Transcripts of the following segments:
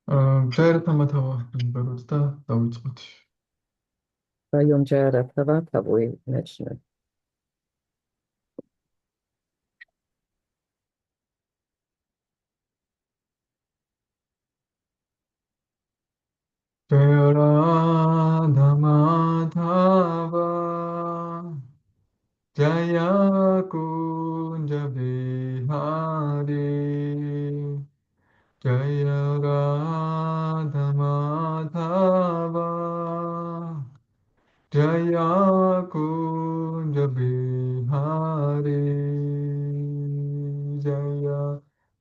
ჯაირთამათავა იმბეროთ და დავიწყოთ. Rayom Jayarathava Kavui National. ჯაირთამათავა ჯაია კუნჯა ბიჰარი ჯაირთამათავა ჯაია კუნჯა ბიჰარი ჯაია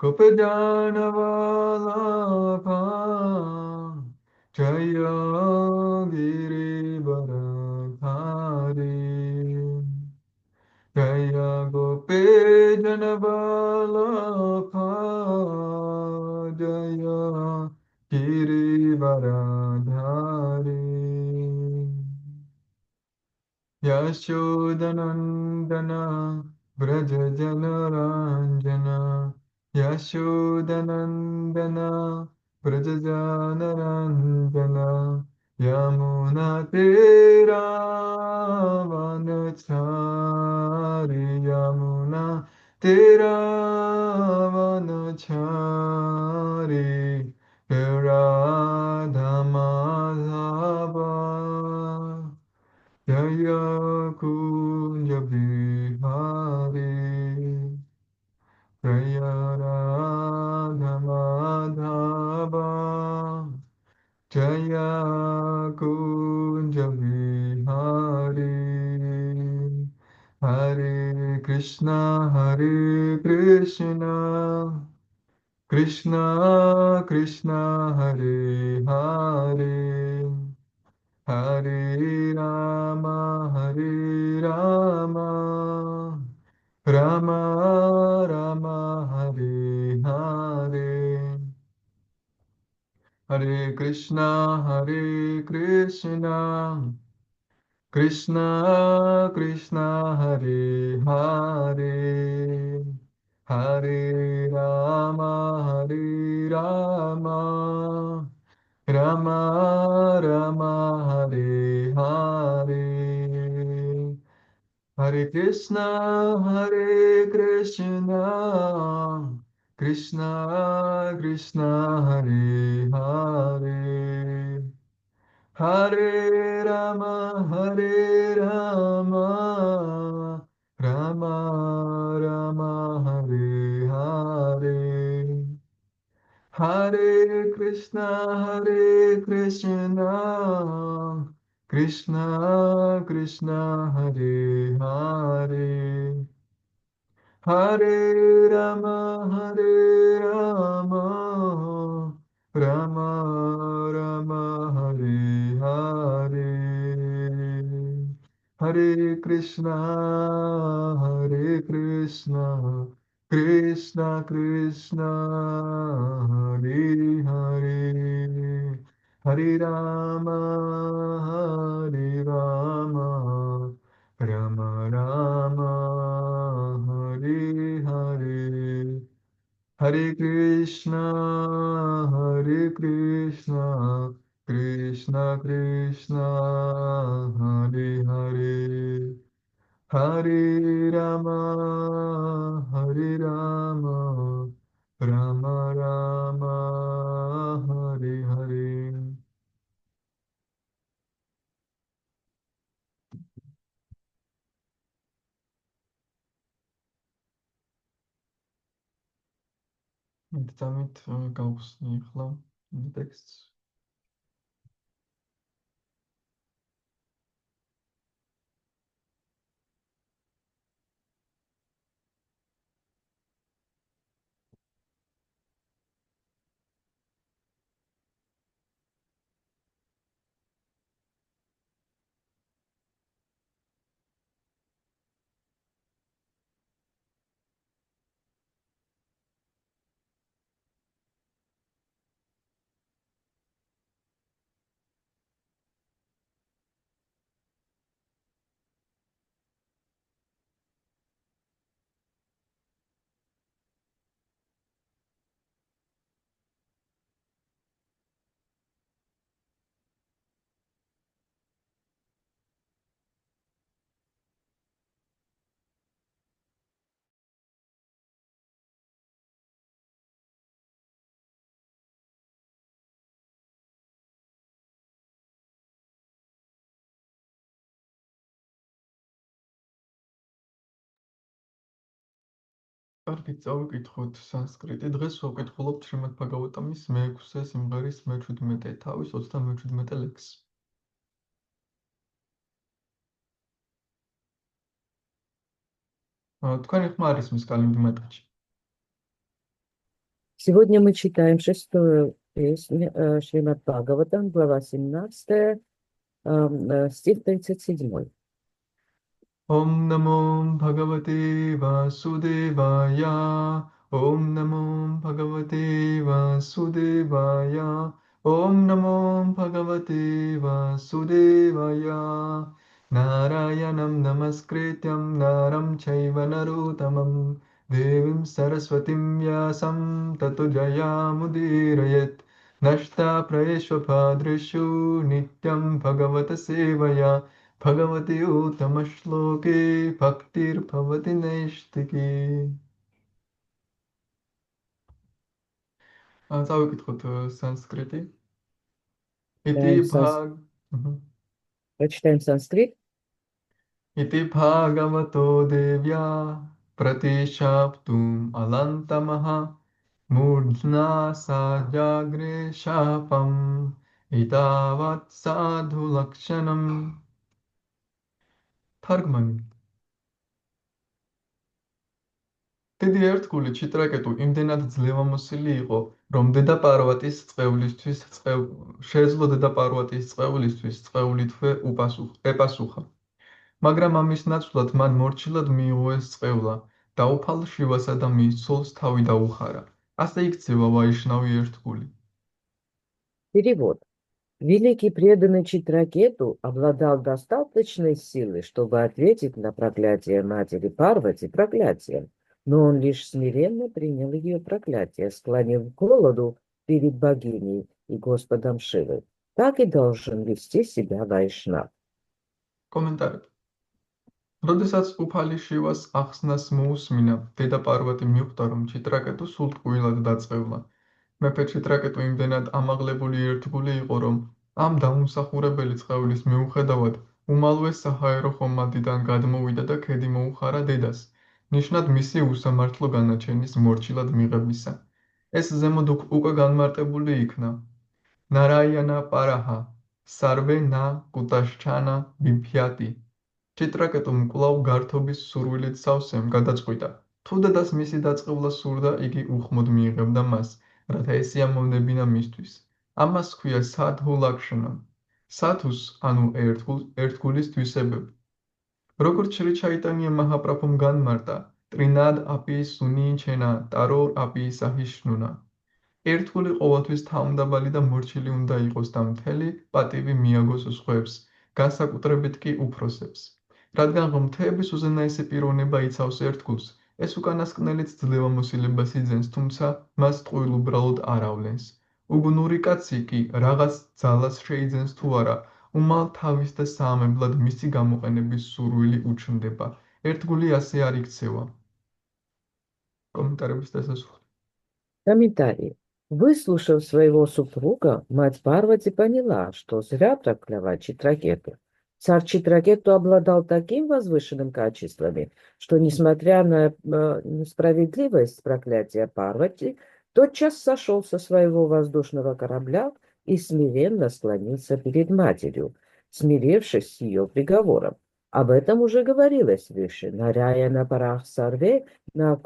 გოპეჯანავალაფა ჯაია გირიბარათარი ჯაია გოპეჯანავალაფა ჯაია გირიბარათარი यशोदनन्दन व्रजजनरञ्जन यशोदनन्दन व्रजजनरञ्जन यमुनतीरावनचारि यमुनतीरावनचारि राधमाधवा Jaya Kunja Bihari Jaya Radha Madhava Jaya Kunja Bihari Hare Krishna Hare Krishna Krishna Krishna Hare Hare Hare Rama, Hare Rama, Rama Rama, Hare Hare, Hare Krishna, Hare Krishna, Krishna Krishna, Hare Hare, Hare Rama, Hare Rama. Rama Rama Hare Hare Hare Krishna Krishna Krishna Hare Hare Hare Rama Rama Rama Hare Hare Hare Krishna, Krishna Krishna, Hare Hare, Hare Rama, Rama Rama, Hare Hare. Hare Krishna, Krishna Krishna, Hare Hare, Hare Rama, Hare Rama, Rama Rama, Hare Hare. Hare Krishna, Krishna Krishna, Hare Hare, Hare Rama, Rama Rama, Hare Hare. damit გავხსნი ახლა ტექსტს. კარგი, წავიკითხოთ სანსკრიტი. დღეს ვაკითხულობთ შრიმად ბჰაგავატამის მე-6 სიმღერის მე-17 თავის 37 ლექსს. თქვენი ხმა არის მის კალენდ მატჩი. Сегодня мы читаем шестую песню Шримад Бхагаватам, глава 17, стих 37. Om Namo Bhagavate Vasudevaya. Om Namo Bhagavate Vasudevaya. Om Namo Bhagavate Vasudevaya. Narayanam Namaskrityam Naram Chaiva Narottamam Devim Saraswatim Vyasam Tato Jayamudirayet Nashta Prayeshva Padreshu Nityam Bhagavata Sevaya Bhagavati Uttama-shloke Bhaktir Bhavati Naishtiki. წავიკითხოთ სანსკრიტი. iti bhag Прочитаем санскрит. iti bhagavato devya pratishabdum alantamaha murdhna sajagre shapam itavat sadhu lakshanam. თარგმანი. დიდი ერთგული ჩიტრაკეტუ იმდენად ძლევამოსილი იყო, რომ დედა პარვატის შეეძლო დედა პარვატის წყევლისთვის წყევლითვე ეპასუხა. მაგრამ ამის ნაცვლად მან მორჩილად მიიღო ეს წყევლა, დაუფალ შივასა და მის ცოლს თავი დაუხარა. ასე იქცევა ვაიშნავი ერთგული. Перевод. Великий преданный Читракету обладал достаточной силой, чтобы ответить на проклятие матери Парвати проклятием, но он лишь смиренно принял ее проклятие, склонив голову перед богиней и Господом Шивой. Так и должен вести себя Вайшнав. კომენტარი. როდესაც უფალი შივას ახსნას მოусმინა, დედა პარვატი მიხვდა, რომ ჩიტრაკეტუ სულ ტყუილად დაწყევლა. მეფე ჩიტრაკეტუ იმდენად ამაღლებული ერთგული იყო, რომ ამ დაუმსახურებელი წყევლის მიუხედავად უმალვე საჰაერო ხომალდიდან გადმოვიდა და ქედი მოუხარა დედას, ნიშნად მისი უსამართლო განაჩენის მორჩილად მიღებისა. ეს ზემოთ უკვე განმარტებული იქნა. ნარაიანა პარაჰა, სარვე ნა კუტაშჩანა ბიფიატი. ჩიტრაკეტუმ კვლავ გართობის სურვილით სავსემ გადაწყვიტა. თუ დედას მისი დაწყევლა სურდა, იგი უხმოდ მიიღებდა მას, რათა ესე ამოვნებინა მისთვის. ამას ჰქვია სადჰუ ლაქშანა. სადჰუს, ანუ ერთგულის თვისებები. როგორც შრი ჩაიტანია მაჰაპრაბჰუმ განმარტა, ტრინად აპი სუნი ჩენა ტარორ აპი საჰიშნუნა. ერთგული ყოველთვის თავმდაბალი და მორჩილი უნდა იყოს და მთელი პატივი მიაგოს სხვებს, განსაკუთრებით კი უფროსებს. რადგან რომ მთების უზენაესი პიროვნება იცავს ერთგულს, ეს უკანასკნელიც ძლევამოსილებას იძენს, თუმცა მას ტყუილ უბრალოდ არ ავლენს. უგუნური კაცი კი რაღაც ძალას შეიძენს თუ არა, უმალ თავის და საამებლად მისი გამოყენების სურვილი უჩნდება. ერთგული ასე არ იქცევა. კომენტარების დასასრული. Комментарий. Выслушав своего супруга, мать Парвати поняла, что зря прокляла Читракету. Царь Читракету обладал таким возвышенным качествами, что, несмотря на несправедливость проклятия Парвати, тотчас сошел со своего воздушного корабля и смиренно склонился перед матерью, смирившись с ее приговором. Об этом уже говорилось выше. Нараяна парах сарве на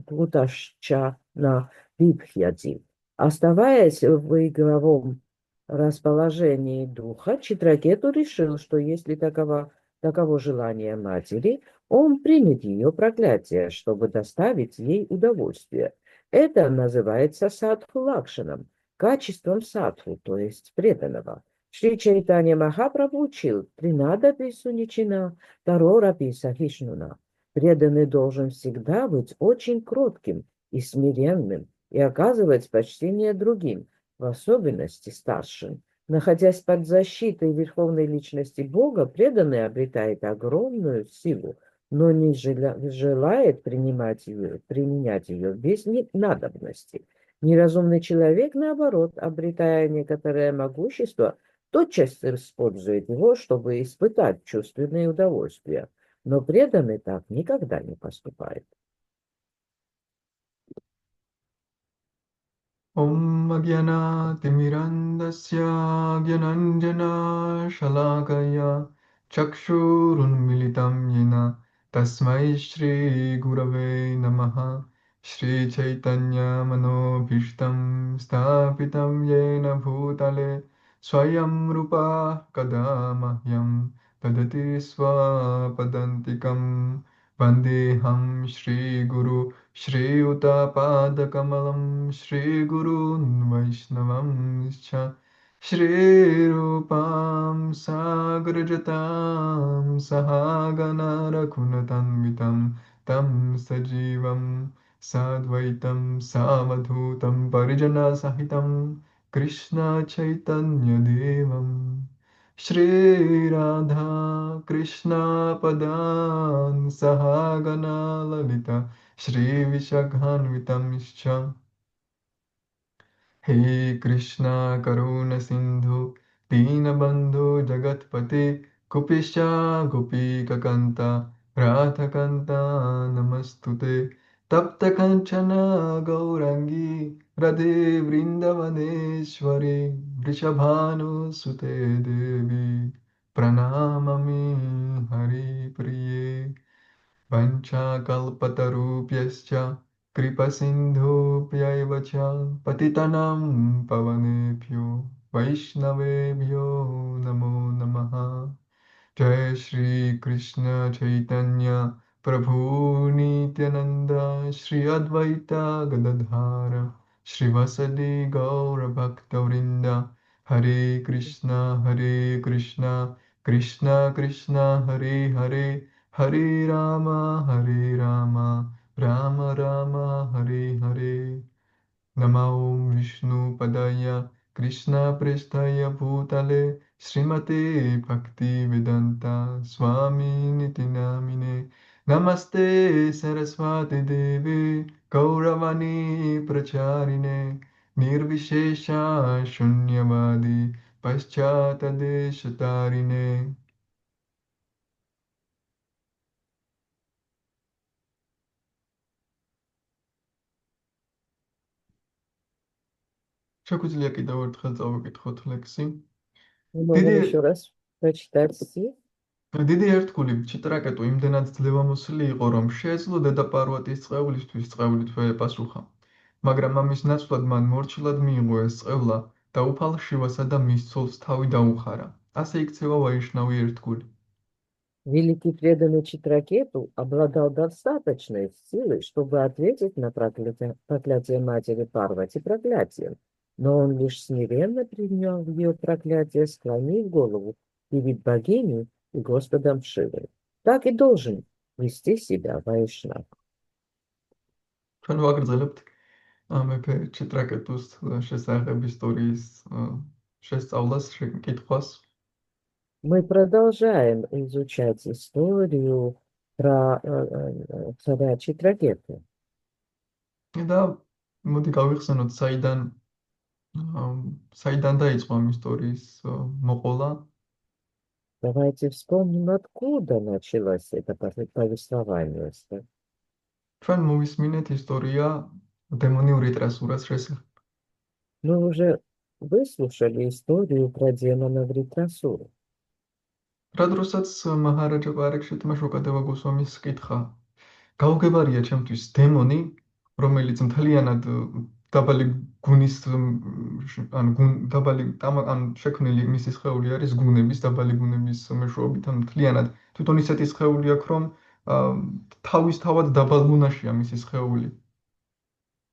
куташча на випхьяти. Оставаясь в игровом расположении духа, Читракету решил, что если таково желание матери, он примет ее проклятие, чтобы доставить ей удовольствие. Это называется садху лакшаном, качеством садху, то есть преданного. Шри Чайтанья Махапрабху учил: «Тринада писуничина, тарора писахишнуна». Преданный должен всегда быть очень кротким и смиренным и оказывать почтение другим, в особенности старшим. Находясь под защитой Верховной Личности Бога, преданный обретает огромную силу, но не желает применять ее без надобности. Неразумный человек, наоборот, обретая некоторое могущество, тотчас использует его, чтобы испытать чувственные удовольствия. но преданный так никогда не поступает. ॐ अज्ञानातिमिरन्दस्य ज्ञानाञ्जनशलाकया चक्षुरुन्मिलितं येन तस्मै श्रीगुरवे नमः श्रीचैतन्यमनोभीष्टं स्थापितं येन भूतले स्वयं रूपा कदा मह्यं ददति स्वपदान्तिकं वन्देऽहं श्रीगुरु श्रीयुतपादकमलं श्रीगुरून् वैष्णवंश्च श्रीरूपां साग्रजतां सहागना रघुनतन्वितं तं सजीवं साद्वैतं सावधूतं परिजनसहितं कृष्णचैतन्यदेवं श्रीराधा कृष्णपदान् सहागना ललिता श्रीविशाखान्वितंश्च हे कृष्णा करुणसिन्धु दीनबन्धु जगत्पते कुपिश्च गोपीककान्ता राधकान्ता नमस्तु ते तप्तकाञ्चन गौराङ्गी राधे वृन्दवनेश्वरी वृषभानुसुते देवी प्रणमामि हरिप्रिये पञ्चाकल्पतरुभ्यश्च कृपसिन्धुभ्यैव च पतितानां पवनेभ्यो वैष्णवेभ्यो नमो नमः जय श्री कृष्ण चैतन्य प्रभु नित्यानंद श्री अद्वैत गदाधर श्रीवासदि गौरभक्तवृंद हरे कृष्ण कृष्ण कृष्ण हरे हरे हरे हरे राम राम हरे हरे नमो विष्णुपदाय कृष्णप्रेष्ठाय भूतले श्रीमते भक्तिवेदान्ता स्वामिनिति नामिने नमस्ते सरस्वती देवे गौरवाणी प्रचारिणे निर्विशेषा शून्यवादी पश्चात्देशतारिणे შეგვიძლია კიდევ ერთხელ წავიკითხოთ ლექსი. Мы можем დიდი еще раз прочитать стих. დიდი ერთგული ჩიტრაკეტუ იმდენად ძლევამოსილი იყო, რომ შეეძლო დედა პარვატის წყევლისთვის წყევლით ეპასუხა. მაგრამ ამის ნაცვლად მან მორჩილად მიიღო ეს წყევლა და უფალ შივასა და მის ცოლს თავი დაუხარა. ასე იქცევა ვაიშნავი ერთგული. Великий преданный Читракету обладал достаточной силой, чтобы ответить на проклятие матери Парвати проклятием, но он лишь смиренно принял ее проклятие, склонив голову перед богиней и Господом Шивой. Так и должен вести себя Вайшнав. ჩვენ ვაგრძელებთ მეფე ჩიტრაკეტუს შესახებ ისტორიის შესწავლას, კითხვას. Мы продолжаем изучать историю про царя Читракету. და მოდი გავიხსენოთ, საიდან დაიწყო ამ ისტორიის მოყოლა. Давайте вспомним, откуда началось это повествование. ჩვენ მოვისმინეთ ისტორია დემონიურ ლიტერატურას შესახებ. Мы уже выслушали историю про демона в Ритрасуру. რა დროსაც მაჰარაჯა პარიქშიტმა შოკადება გოსვამის კითხა, გაუგებარია ჩემთვის დემონი, რომელიც მთლიანად დაბალი გუნის დაბალი შექმნილი მისი სხეული არის გუნების დაბალი გუნების მეშვეობით, ან მთლიანად თვითონ ისეთი სხეული აქვს, რომ თავისთავად დაბალ გუნაშია მისი სხეული.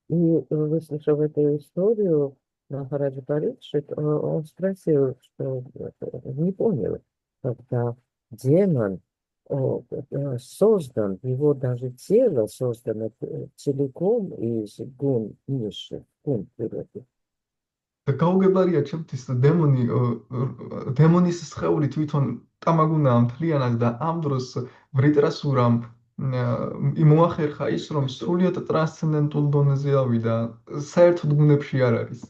И выслушав эту историю, Махараджа Парикшит, он спросил, что не понял, когда демон создан, его даже тело создано целиком из гун низших, гун природы. და გაუგებარია ჩემთვის დემონის სხეული თვითონ ტამაგუნაა მთლიანად და ამ დროს ვრიტრასურამ მოახერხა ის, რომ სრულიად ტრანსცენდენტულ დონეზე ავიდა, საერთოდ გუნებში არ არის.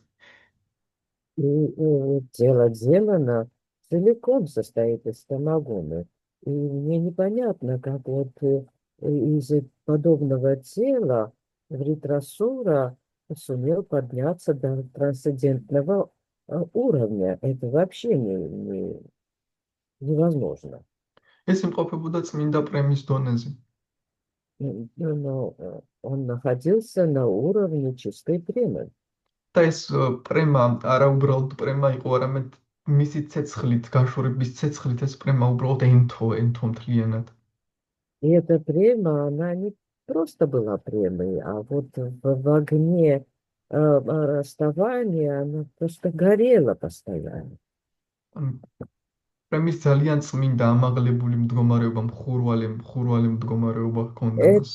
И тело демона целиком состоит из тамагуны. И мне непонятно, как вот из подобного тела Вритрасура сумел подняться до трансцендентного уровня. Это вообще невозможно. ეს იმყოფებოდა წმინდა პრემის დონეზე. Но он находился на уровне чистой премы. და ეს პრემა არა უბრალოდ პრემა იყო, არამედ მისი ცეცხლით, გაშორების цеცხლით ეს პრემა უბრალოდ ენთო მთლიანად. И эта према, она не просто была премой, а вот в огне расставания она просто горела постоянно. ანუ პრემის ძალიან წმინდა ამაღლებული მდგომარეობა, მხურვალე მდგომარეობა ჰქონდა Э- მას.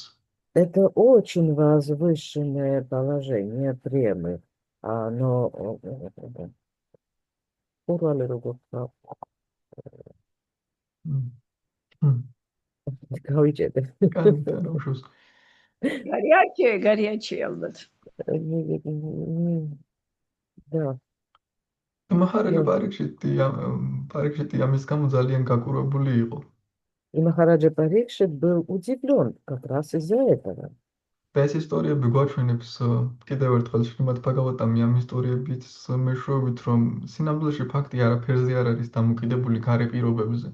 Это очень возвышенное положение премы. Но урвали руку. მმ. Короче, კანდა რა უშოს. Горячее ალბათ. Да. მაჰარაჯა Ну, პარიქშეტი ამის გამო ძალიან გაკურებული იყო. и Махараджа Парикшит был удивлен как раз из-за этого. და ეს ისტორიები გვაჩვენებს კიდევ ერთხელ შრიმად ბაგავატამი ამ ისტორიებით მეშვეობით, რომ სინამდვილეში факти არაფერზე არ არის დამოკიდებული გარე პირობებზე.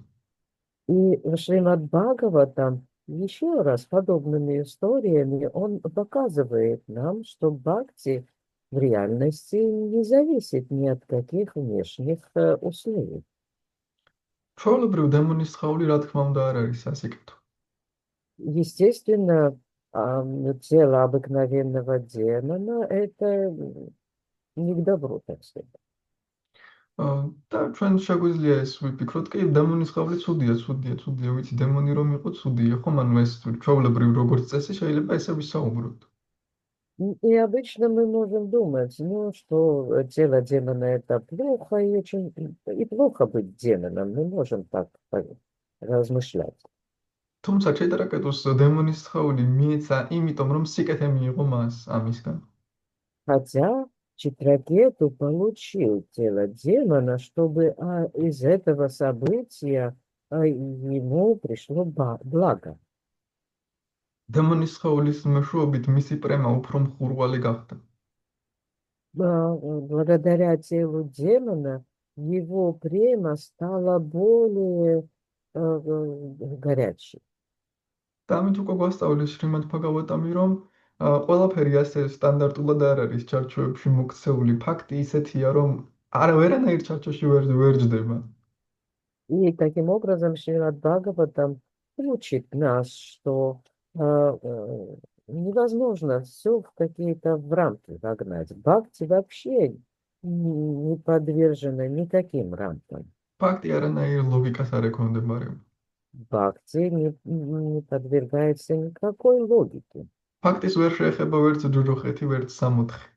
И Шримад Бхагаватам еще раз подобными историями он показывает нам, что бхакти в реальности не зависит ни от каких внешних условий. ჩვეულებრივ დემონის სხეული რა თქმა უნდა არ არის სასიკეთო. Естественно, тело обыкновенного демона – это не к добру, так сказать. და ჩვენ შეგვიძლია ეს ვიფიქროთ, კი დემონის სხეული ცუდია, ვიცი, დემონი რომ იყო ცუდია, ხომ? ანუ ეს ჩვეულებრივ როგორც წესი შეიძლება ესე ვისაუბროთ. И обычно мы можем думать, ну, что тело демона – это плохо, и плохо быть демоном. Мы можем так размышлять. თუმცა ჩეტრაკეტუს დემონის სხეული მიეცა იმიტომ, რომ სიკეთე მიიღო მას ამისგან. Хотя Читракету получил тело демона, чтобы из этого события ему пришло благо. დემონის სხეულის მეშვეობით მისი პრემა უფრო მხურვალე გახდა. Благодаря телу демона его према стала более горячей. და ამით უკვე გვასწავლის შრიმად ბაგავატამი, რომ ყველაფერი ასე სტანდარტულად არ არის ჩარჩოებში მოქცეული. ფაქტი ისეთია, რომ ვერანაირ ჩარჩოში ვერ ჯდება. И таким образом Шримад Бхагаватам учит нас, что невозможно все в какие-то рамки загнать. Бхакти вообще не подвержена никаким рамкам. ფაქტი არანაირ ლოგიკას არ ექვემდებარება. Бхакти не подвергается никакой логике. ფაქტის ვერ შეეხება ვერც ჯოჯოხეთი, ვერც სამოთხე.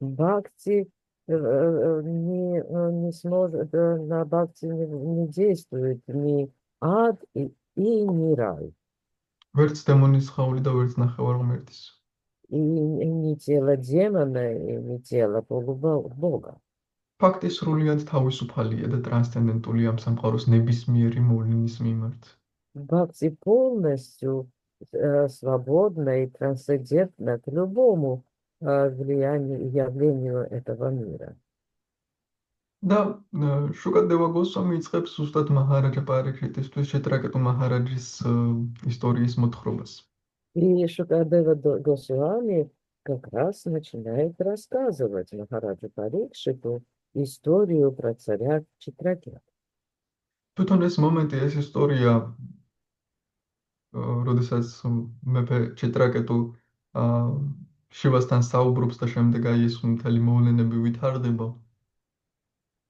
Бхакти не сможет, на Бхакти не действует ни ад и ни рай. ვერც დემონის სხეული და ვერც ნახევარ-ღმერთის. И не тело демона, и не тело полубога. ფაქტი სრულიად თავისუფალია და ტრანსცენდენტული ამ სამყაროს ნებისმიერი მოვლენის მიმართ. Бхакти полностью свободна и трансцендентна к любому влиянию и явлению этого мира. და შუკადევა გოსვამი იწყებს ზუსტად მაჰარაჯა პარიქშეტისთვის შეტრაკეტუ მაჰარაჯის ისტორიის მოთხრობას. И Шукадева Госвами как раз начинает рассказывать Махараджу Парикшиту историю про царя Читракету. თვითონ ეს მომენტი, ეს ისტორია, როდესაც მეფე ჩეტრაკეტუ შივასთან საუბრობს და შემდეგ ეს მთელი მოვლენები ვითარდება.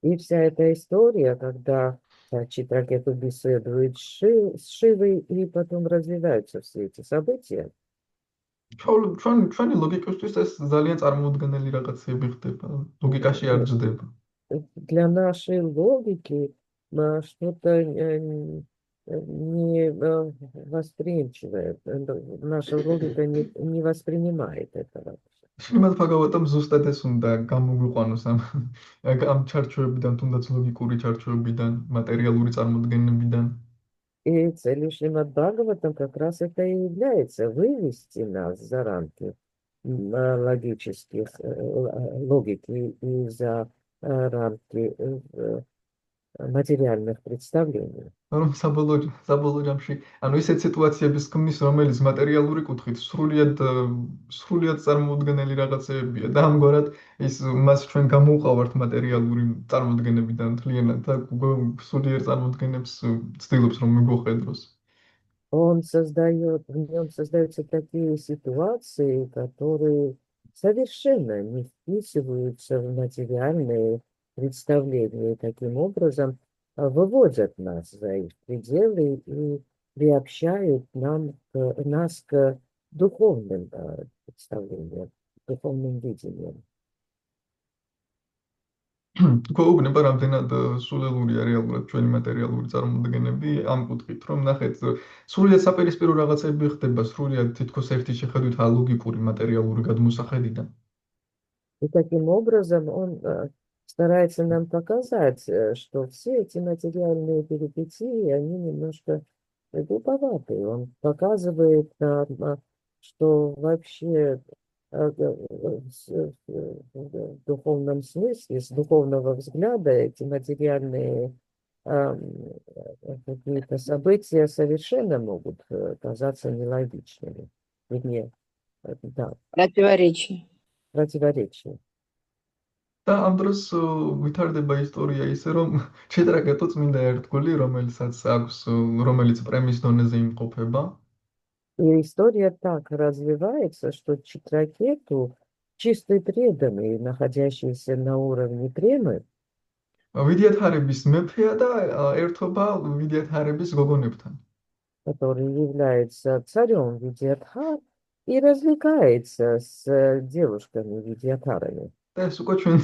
И вся эта история, когда царь Читракету беседует с Шивой, и потом развиваются все эти события. ჩვენი ლოგიკისთვის ეს ძალიან წარმოუდგენელი რაღაცები ხდება. ლოგიკაში არ ჯდება. Для нашей логики что-то не восприимчивое. Наша логика не воспринимает этого. შრიმად ბაგავატამ ზუსტად ეს უნდა გამოგვიყვანოს ამ ჩარჩოებიდან, თუნდაც ლოგიკური ჩარჩოებიდან, მატერიალური წარმოდგენებიდან. И целью Шримад Бхагаватам как раз это и является вывести нас за рамки логических, логики и за рамки материальных представлений. რომ საბოლოო ჯამში, ანუ ისეთ სიტუაციების ქმნის, რომელიც მატერიალური კუთხით სრულიად წარმოუდგენელი რაღაცებია და ამგვარად ის მას ჩვენ გამოვყავართ მატერიალური წარმოდგენებიდან მთლიანად და სულიერ წარმოდგენებს ცდილობს რომ მიგვხედროს. В нем создаются такие ситуации, которые совершенно не вписываются в материальные представления, и таким образом выводят нас за их пределы и приобщают нас к духовным представлениям, духовным видениям. გვეუბნება რამდენად სულელურია რეალურად ჩვენი მატერიალური წარმოდგენები ამ კუთხით, რომ ნახეთ, სრულიად საპირისპირო რაღაცები ხდება, სრულიად თითქოს ერთი შეხედვით ალოგიკური მატერიალური გადმოსახედიდან. И таким образом он старается нам показать, что все эти материальные перипетии, они немножко глуповатые. Он показывает нам, что вообще в духовном смысле, с духовного взгляда эти материальные какие-то события совершенно могут казаться нелогичными. Вернее, да, Противоречие. противоречия. და ამ დროს ვითარდება ისტორია ისე, რომ შეტრაგეთო წმინდა ერთგული, რომელიც პრემიის донеზე იმყოფება. И история так развивается, что Читракету, чистый преданный, находящийся на уровне премы, ვიდიათარების მეფეა და ერთობა ვიდიათარების გოგონებთან. который является царем Видиатхар, и развлекается с девушками Видиатхарами. და ეს უკვე ჩვენ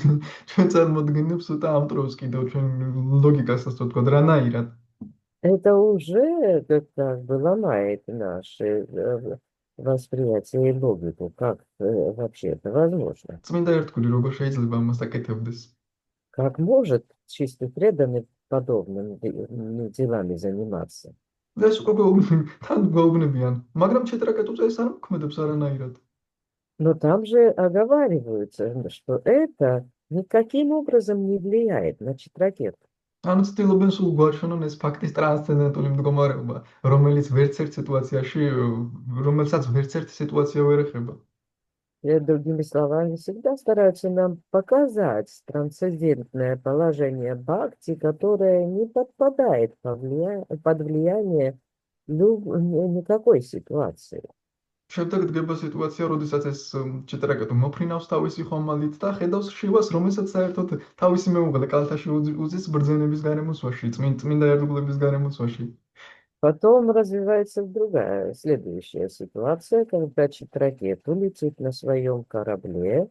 წარმოდგენებს და ამ დროს კიდევ ჩვენ ლოგიკას ასე ვთქვათ, რანაირად. Это уже как бы ломает наше восприятие и логику. Как вообще это возможно? წმინდა ერთგული როგორ შეიძლება ამას აკეთებდეს? Как может чистый преданный подобными делами заниматься? და ეს უკვე თან გვეუბნებიან, მაგრამ შეტრაკეტუზე ეს არ მოქმედებს არანაირად. Но там же оговаривается, что это никаким образом не влияет на Читракету. ანუ ცდილობენ სულ გვარჩენონ ეს ფაქტის ტრანსცენდენტული მდგომარეობა, რომელსაც ვერც ერთი სიტუაცია ვერ ეხება. Другими словами, всегда стараются нам показать трансцендентное положение бхакти, которое не подпадает под влияние никакой ситуации. შემდეგ დგება სიტუაცია, როდესაც ეს ჩიტრაკეტუ მოფრინავს თავისი ხომალდით და ხედავს შივას, რომელსაც საერთოდ თავისი მეუღლე კალთაში უძის ბრძენების გარემოცვაში, წმინდა ერთგულების გარემოცვაში. Потом развивается следующая ситуация, когда Читракету летит на своем корабле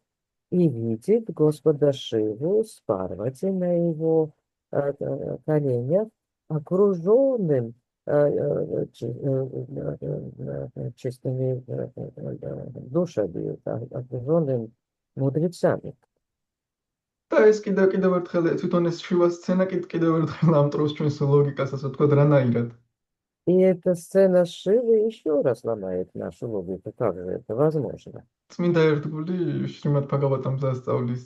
и видит Господа Шиву с Парвати на его коленях, окруженным чистыми душами, окруженным мудрецами. და ეს კიდევ ერთხელ თვითონ ეს შივას სცენა კიდევ ერთხელ ამტრობს ჩვენს ლოგიკას, ასე ვთქვათ, რანაირად. И эта сцена с Шивой еще раз ломает нашу логику. Как же это возможно? წმინდა ერთგული შრიმად ბჰაგავატამს ასწავლის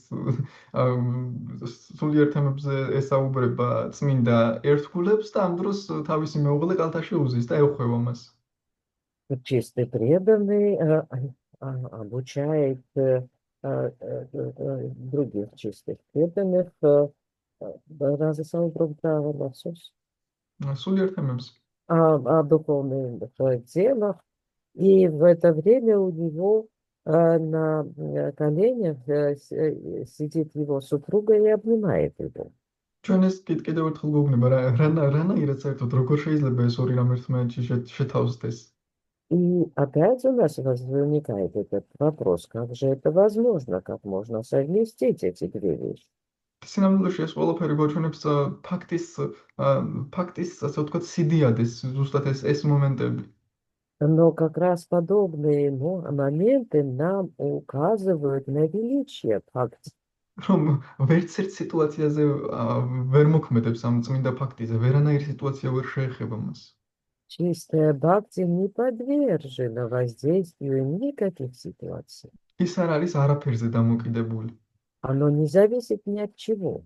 სულიერ თემებზე ესაუბრება წმინდა ერთგულებს და ამ დროს თავისი მეუღლე კალთაში უზის და ეუხვევა მას. Чистый преданный обучает других чистых преданных სულიერ თემებზე. о духовных делах, и в это время у него на коленях сидит его супруга и обнимает его. ჩვენ ეს კიდევ ერთხელ გვეუბნება რანაირად საერთოდ როგორ შეიძლება ეს ორი რამ ერთმანეთში შეთავსდეს. И опять у нас возникает этот вопрос, как же это возможно, как можно совместить эти две вещи. სინამდვილეში ეს ყველაფერი გვაჩვენებს ფაქტის ასე ვთქვათ სიდიადეს, ზუსტად ეს მომენტები. Но как раз подобные моменты нам указывают на величие факта. რომ ვერც ერთ სიტუაციაზე ვერ მოქმედებს ამ წმინდა ფაქტიზე, ვერანაირი სიტუაცია ვერ შეეხება მას. Чистая бхакти не подвержена воздействию никаких ситуаций. ის არ არის არაფერზე დამოკიდებული. Оно не зависит ни от чего.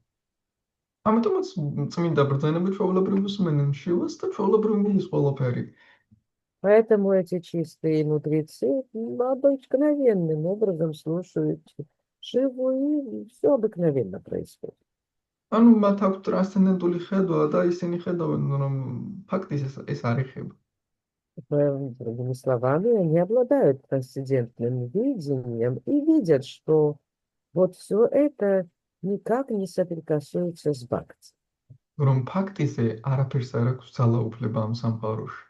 ამიტომაც წმინდა ბრძანები ჩვეულებრივ უსმენენ შივას და ჩვეულებრივ მიდის ყველაფერი. Поэтому эти чистые мудрецы обыкновенным образом слушают Шиву, и все обыкновенно происходит. ანუ მათ აქვს ტრანსცენდენტული ხედვა და ისინი ხედავენ, რომ ფაქტის ეს არ ეხება. Другими словами, они обладают трансцендентным видением и видят, что вот все это никак не соприкасуется с бхакти. რომ ფაქტისე არაფერს არ აქვს ძალაუფლება ამ სამყაროში.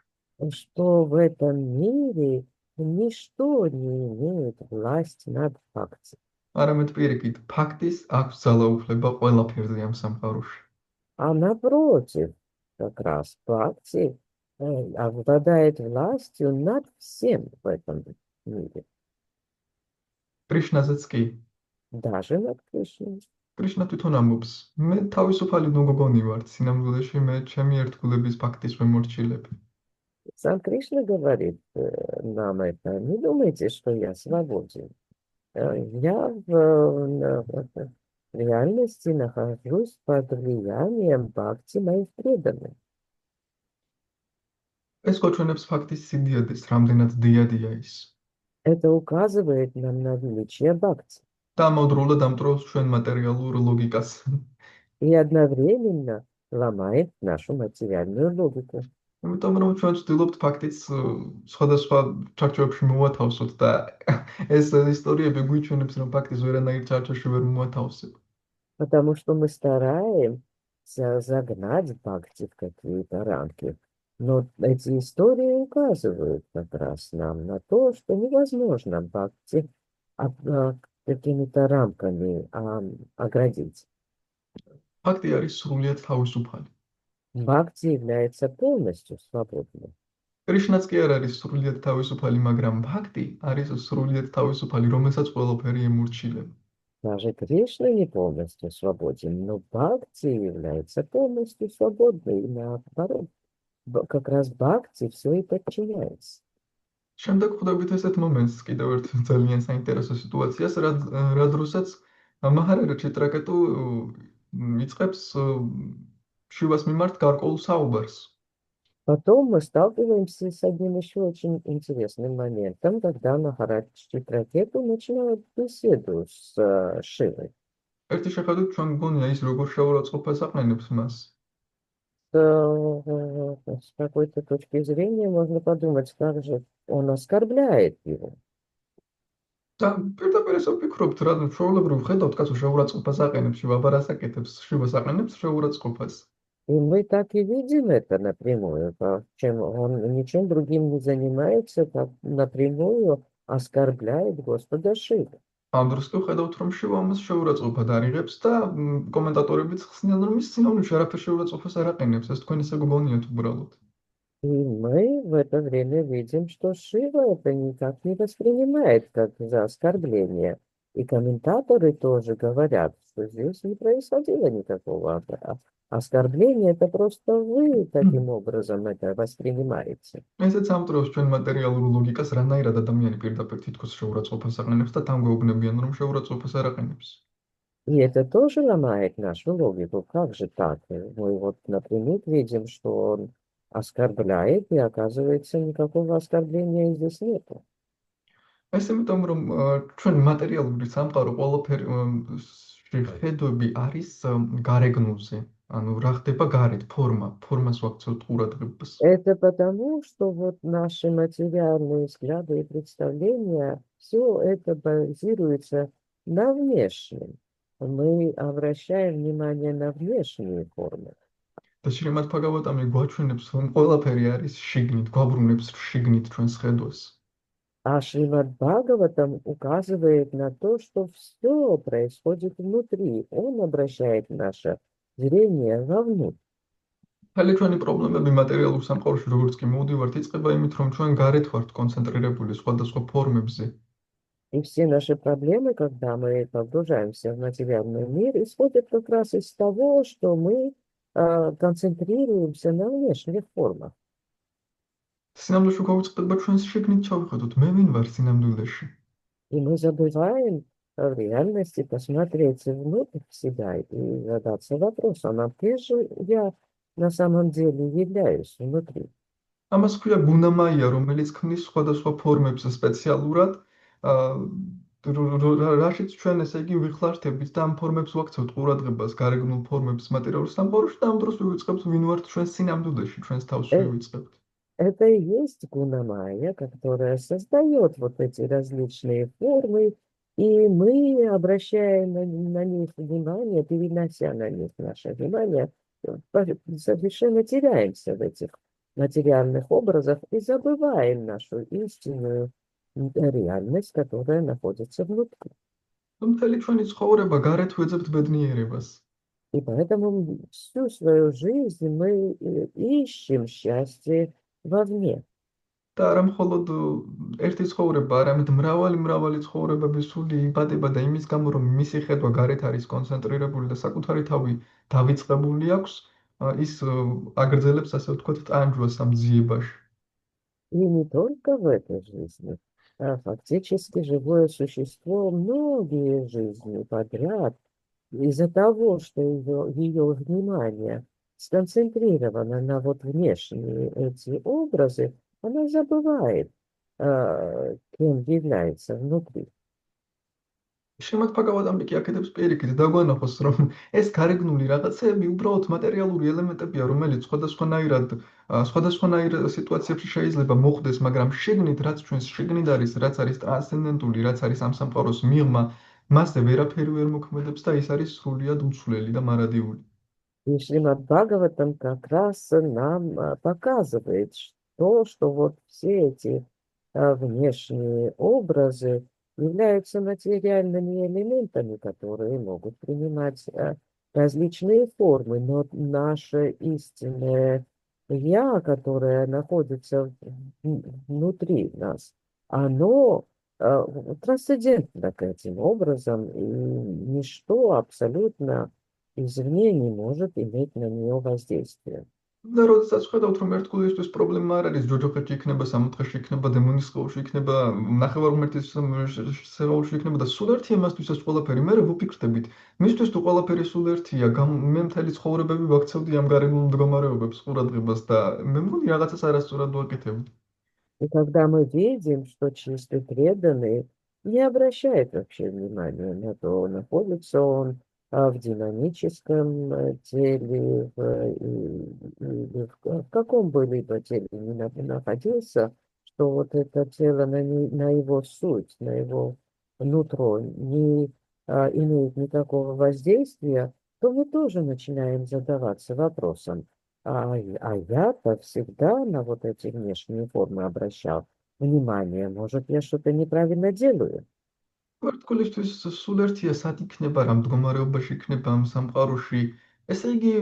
Что в этом мире ничто не имеет власти над бхакти. არამედ პირიქით, ფაქტის აქვს ძალაუფლება ყველაფერზე ამ სამყაროში. А напротив, как раз бхакти обладает властью над всем в этом мире, კრიშნაზეც კი. даже над Кришной. კრიშნა თვითონ ამბობს: მე თავისუფალი მოგონი ვარ, სინამდვილეში მე ჩემი ერთგულების фактის ვემორჩილებ. Сам Кришна говорит нам это. Не думайте, что я свободен. Я в реальности нахожусь под влиянием бхакти моих преданных. ეს გვაჩვენებს фактის სიდიადეს, რამდენად დიადია ის. Это указывает нам на величие бхакти. და ამავდროულად ამტვრევს ჩვენ მატერიალურ ლოგიკას. И одновременно ломает нашу материальную логику. იმიტომ რომ ჩვენ ვცდილობთ фактის სხვადასხვა ჩარჩოებში მოვათავსოთ და ეს ისტორიები გვიჩვენებს, რომ фактის ვერანაირ ჩარჩოში ვერ მოვათავსებ. Потому что мы стараемся загнать бхакти в какие-то рамки. Но эти истории указывают как раз нам на то, что невозможно бхакти какими-то рамками оградить. факти არის სრულიად თავისუფალი. Бхакти является полностью свободным. კრიშნაც კი არ არის სრულიად თავისუფალი, მაგრამ факти არის სრულიად თავისუფალი, რომელსაც ყველაფერი ემორჩილება. Даже Кришна не полностью свободен, но бхакти является полностью свободной. И наоборот, как раз бхакти все и подчиняется. შემდეგ ხვდებით ესეთ მომენტს, კიდევ ერთ ძალიან საინტერესო სიტუაციას, რა დროსაც მაჰარაჯა ჩიტრაკეტუ იწყებს შივას მიმართ გარკვეულ საუბარს. Потом мы сталкиваемся с одним еще очень интересным моментом, когда Махарадж Читракету начинает беседу с Шивой. ერთი შეხედვით ჩვენ გგონია ის როგორ შეურაცხყოფას აყენებს მას. С какой-то точки зрения можно подумать, как же он оскорбляет его. და პირდაპირ ესე ვფიქრობთ, რა ჩვეულებრივ ხედავთ, კაცო შეურაცხყოფას აყენებს, შივაბარას აკეთებს, შივას აყენებს შეურაცხყოფას. И мы так и видим это напрямую, чем он ничем другим не занимается, как напрямую оскорбляет Господа Шиву. ამ დროს კი ხედავთ, რომ შივა ამას შეურაცხყოფად არიღებს და კომენტატორებიც ხსნიან, რომ ის სინამდვილეში არაფერ შეურაცხყოფას არ აყენებს, ეს თქვენ ისე გგონიათ უბრალოდ. И мы в это время видим, что Шива это никак не воспринимает как за оскорбление. И комментаторы тоже говорят, что здесь не происходило никакого оскорбления, это просто вы таким образом это воспринимаете. ესეც ამტვრევს ჩვენ მატერიალურ ლოგიკას, რანაირად ადამიანი პირდაპირ თითქოს შეურაცხყოფას აყენებს და თან გვეუბნებიან, რომ შეურაცხყოფას არ აყენებს. И это тоже ломает нашу логику. Как же так? Мы вот напрямую видим, что он оскорбляет, и оказывается, никакого оскорбления здесь нету. ეს იმიტომ, რომ ჩვენ მატერიალური სამყარო ყველაფერი ხედვები არის გარეგნულზე. ანუ რა ხდება გარეთ, ფორმას ვაქცევთ ყურადღებას. Это потому, что вот наши материальные взгляды и представления, все это базируется на внешнем. Мы обращаем внимание на внешние формы. და შრიმად ბჰაგავატამი გვაჩვენებს, რომ ყველაფერი არის შიგნით, გვაბრუნებს შიგნით ჩვენს ხედვას. А Шримад Бхагаватам указывает на то, что все происходит внутри. Он обращает наше зрение вовнутрь. ხელი ჩვენი პრობლემები მატერიალურ სამყაროში როგორც კი მოვდივართ, იწყება იმით, რომ ჩვენ გარეთ ვართ კონცენტრირებული სხვადასხვა формებზე. И все наши проблемы, когда мы погружаемся в материальный мир, исходят как раз из того, что мы концентрируемся на внешних формах. სინამდვილეში გვაუწყდება ჩვენს შიგნით ჩავიხედოთ, მე ვინ вар სინამდვილეში. И мы забываем в реальности посмотреть внутрь себя и задаться вопросом, а где же я на самом деле являюсь внутри? ამას ქვია გუნამაია, რომელიც ქმნის სხვადასხვა ფორმებს სპეციალურად, რაშიც ჩვენ ესე იგი ვიხლართებით და ამ ფორმებს ვაქცევთ ყურადღებას, გარეგნულ ფორმებს მატერიალურ სამყაროში და ამ დროს ვივიწყებთ ვინ ვართ ჩვენ სინამდვილეში, ჩვენს თავს Э- ვივიწყებთ. Это и есть гунамая, которая создает вот эти различные формы, и мы обращаем на них внимание, перенося на них наше внимание, совершенно теряемся в этих материальных образах и забываем нашу истинную реальность, которая находится внутри. მთელი ჩვენი ცხოვრება გარეთ ვეძებთ ბედნიერებას. И поэтому всю свою жизнь мы ищем счастье вовне. და არა მხოლოდ ერთი ცხოვრება, არამედ მრავალი ცხოვრებები სული იბადება და იმის გამო, რომ მისი ხედვა გარეთ არის კონცენტრირებული და საკუთარი თავი დავიწყებული აქვს, ის აგრძელებს, ასე ვთქვათ, ტანჯვას ამ ძიებაში. И не только в этой жизни, а фактически живое существо многие жизни подряд из-за того, что ее внимание сконцентрировано на вот внешние эти образы, она забывает, кем является внутри. შემოთფაგავად ამბიკი აქედებს პირიქით დაგვანახოს, რომ ეს გარეგნული რაღაცეები უბრალოდ მატერიალური ელემენტებია, რომელიც სხვადასხვანაირ სიტუაციებში შეიძლება მოხდეს, მაგრამ შიგნით, რაც ჩვენს შიგნით არის, რაც არის ტრანსცენდენტული, რაც არის ამ სამყაროს მიღმა, მასზე ვერაფერი ვერ მოქმედებს და ის არის სრულიად უცვლელი და მარადიული. И Шримад Бхагаватам как раз нам показывает что вот все эти внешние образы являются материальными элементами, которые могут принимать различные формы, но наше истинное «я», которое находится внутри нас, оно трансцендентно к этим образом, и ничто абсолютно извне не может иметь на нее воздействия. და როდესაც ხედავთ, რომ ერთ გულისთვის პრობლემა არ არის ჯოჯოხეთში იქნება, სამოთხეში იქნება, დემონის სკოლაში იქნება, ნახევარღმერთის სეულში იქნება და სულ ერთი ამასთვის ეს ყველაფერი, მე ვფიქრდებით, მისთვის თუ ყველაფერი სულ ერთია, მე მთელი ცხოვრებები ვაქცევდი ამ გარემულ მდგომარეობებს ყურადღებას და მე მგონი რაღაცას არასწორად ვაკეთებდი. И когда мы видим, что чистый преданный не обращает вообще внимания на то, находится он в динамическом теле или в каком бы либо теле ни находился, что вот это тело на его суть, на его нутро не имеет никакого воздействия, то мы тоже начинаем задаваться вопросом, а я-то всегда на вот эти внешние формы обращал внимание. Может, я что-то неправильно делаю? ერთ გულისთვის სულ ერთია, სად იქნება, რა მდგომარეობაში იქნება ამ სამყაროში. ესე იგი,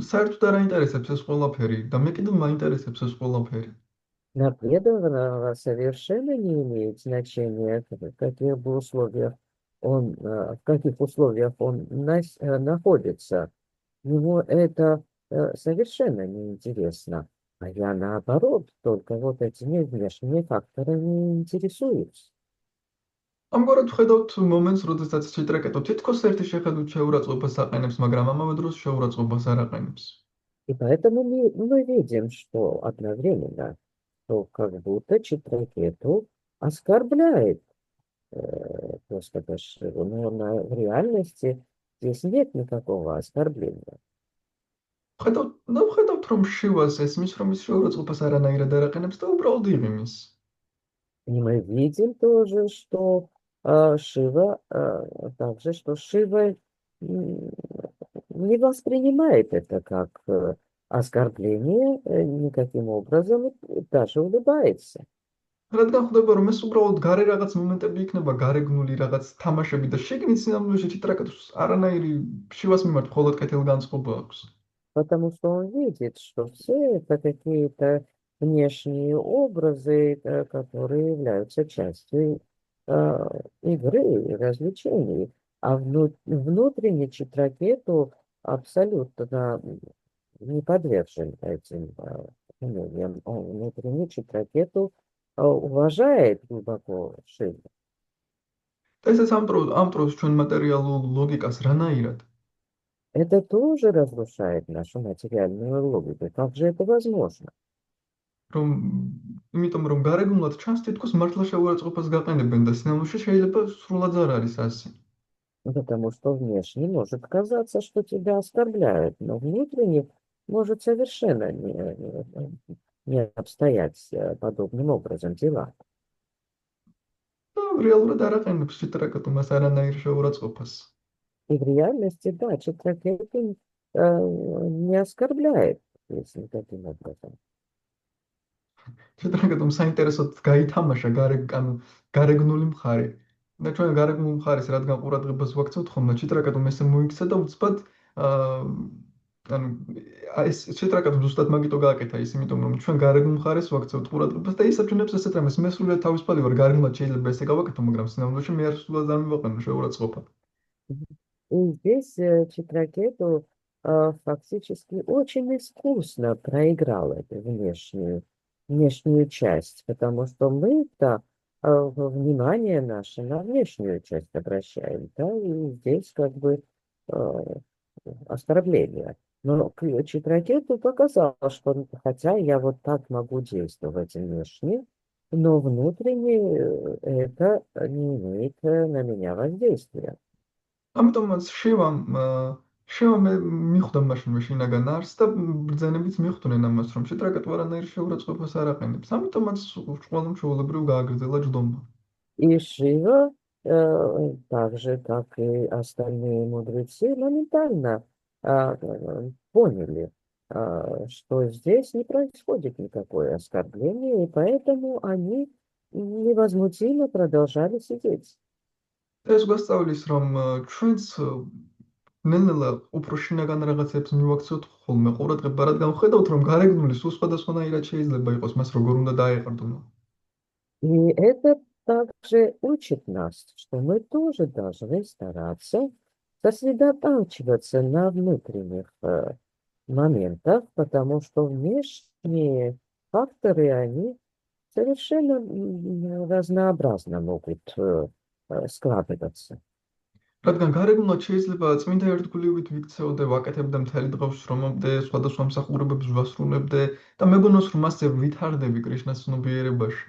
საერთოდ არ აინტერესებს ეს ყველაფერი და მე კიდევ მაინტერესებს ეს ყველაფერი. Для преданного совершенно не имеет значения, в каких условиях он находится. Ему это совершенно неинтересно. А я наоборот, только вот этими внешними факторами интересуюсь. ამგვარად ვხედავთ მომენტს, როდესაც ციტრაკეტო თითქოს ერთი შეხედვით შეურაცხყოფას აყენებს, მაგრამ ამავე დროს შეურაცხყოფას არ аყენებს. И поэтому мы видим, что одновременно, что как будто Читракету оскорбляет Господа Шиву, но в реальности здесь нет никакого оскорбления. ვხედავთ, რომ შივას ესმის, რომ ის შეურაცხყოფას არანაირად არ аყენებს და უბრალოდ იღიმის. И мы видим тоже, что Шива, также, что Шива не воспринимает это как оскорбление никаким образом, даже улыбается. რადგან ხვდება, რომ ეს უბრალოდ გარე რაღაც მომენტები იქნება, გარეგნული რაღაც თამაშები და შიგნით სინამდვილეში ციტრაკეტოს არანაირი შივას მიმართ მხოლოდ კეთილგანწყობა აქვს. Потому что он видит, что все это какие-то внешние образы, которые являются частью игры и развлечений. А внутренний Читракету абсолютно не подвержен этим Он внутренний Читракету уважает глубоко Шиву. და ესეც ამ დროს ჩვენ მატერიალურ ლოგიკას რანაირად Это тоже разрушает нашу материальную логику. Как же это возможно? რომ იმიტომ რომ გარეგნულად ჩანს თითქოს მართლა შეურაცხყოფას გაყენებენ და სინამდვილეში შეიძლება სრულად არ არის ასე. Потому что внешне может казаться, что тебя оскорбляют, но внутренне может совершенно не обстоять подобным образом дела. და რეალურად არ აყენებს ციტრაკეტუ მას არანაირ შეურაცხყოფას. И в реальности, да, Читракету не оскорбляет, если таким образом. ციტრაკეტუმ საინტერესოდ გაითამაშა გარეგნული მხარე. და ჩვენ გარეგნულ მხარეს რადგან ყურადღებას ვაქცევთ ხოლმე, ციტრაკეტუმ ესე მოიქცა და უცბად ანუ ეს ციტრაკეტუმ ზუსტად მაგიტო გააკეთა ის, იმიტომ რომ ჩვენ გარეგნულ მხარეს ვაქცევთ ყურადღებას და ის აბჯენებს ესეთ რამეს. მე სულ თავისუფალი ვარ, გარეგნულად შეიძლება ესე გავაკეთო, მაგრამ სინამდვილეში მე არ სულად არ მივაყენო შეურაცხყოფა. И здесь Читракету фактически очень искусно проиграл эту внешнюю часть, потому что мы-то внимание наше на внешнюю часть обращаем, да, и здесь как бы оскорбление. Но Читракету показал, что хотя я вот так могу действовать внешне, но внутренне это не имеет на меня воздействия. ამიტომაც შევამ მიხვდა მაშინვე შინაგან არს და ბრძანებიც მიხვდნენ ამას, რომ ციტრაკეტუ არანაირ შეურაცხყოფას არ აყენებს. ამიტომაც ყველამ ჩვეულებრივ გააგრძელა ჯდომა. И Шива, так же, как и остальные мудрецы, моментально поняли, что здесь не происходит никакое оскорбление, и поэтому они невозмутимо продолжали сидеть. ეს გვასწავლის, რომ ჩვენც ნელ-ნელა უფრო შინაგან რაღაცებს მივაქცევთ ხოლმე ყურადღება, რადგან ხედავთ, რომ გარეგნული სულ სხვადასხვანაირად შეიძლება იყოს, მას როგორ უნდა დაეყრდნო. И это также учит нас, что мы тоже должны стараться сосредотачиваться на внутренних моментах, потому что внешние факторы, они совершенно разнообразно могут складываться. რადგან გარეგნულად შეიძლება წმინდა ერთგულივით ვიქცეოდე, ვაკეთებდე მთელი დღე ვშრომობდე, სხვადასხვა მსახურებებს ვასრულებდე და მეგონოს, რომ ასე ვითარდები კრიშნას ცნობიერებაში.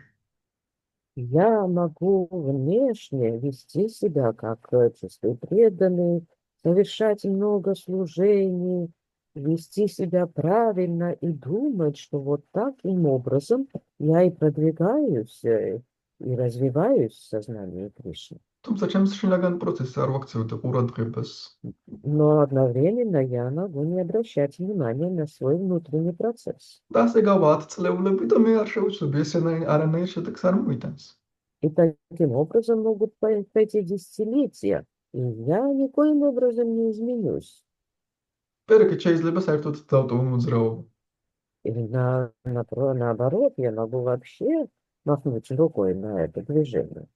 Я могу внешне вести себя как чистый преданный, совершать много служений, вести себя правильно и думать, что вот таким образом я и продвигаюсь и развиваюсь в сознании Кришны. თუმცა ჩემს შინაგან პროცესს არ ვაქცევდე ყურადღებას. Но одновременно я могу не обращать внимания на свой внутренний процесс. და ასე გავა 10 წლეულები და მე არ შევიცვლები, ეს არანაირ შედეგს არ მოიტანს. И таким образом могут пройти десятилетия, и я никоим образом не изменюсь. პერეკი შეიძლება საერთოდ დავტოვო მოძრაობა. Или наоборот, я могу вообще махнуть рукой на это движение.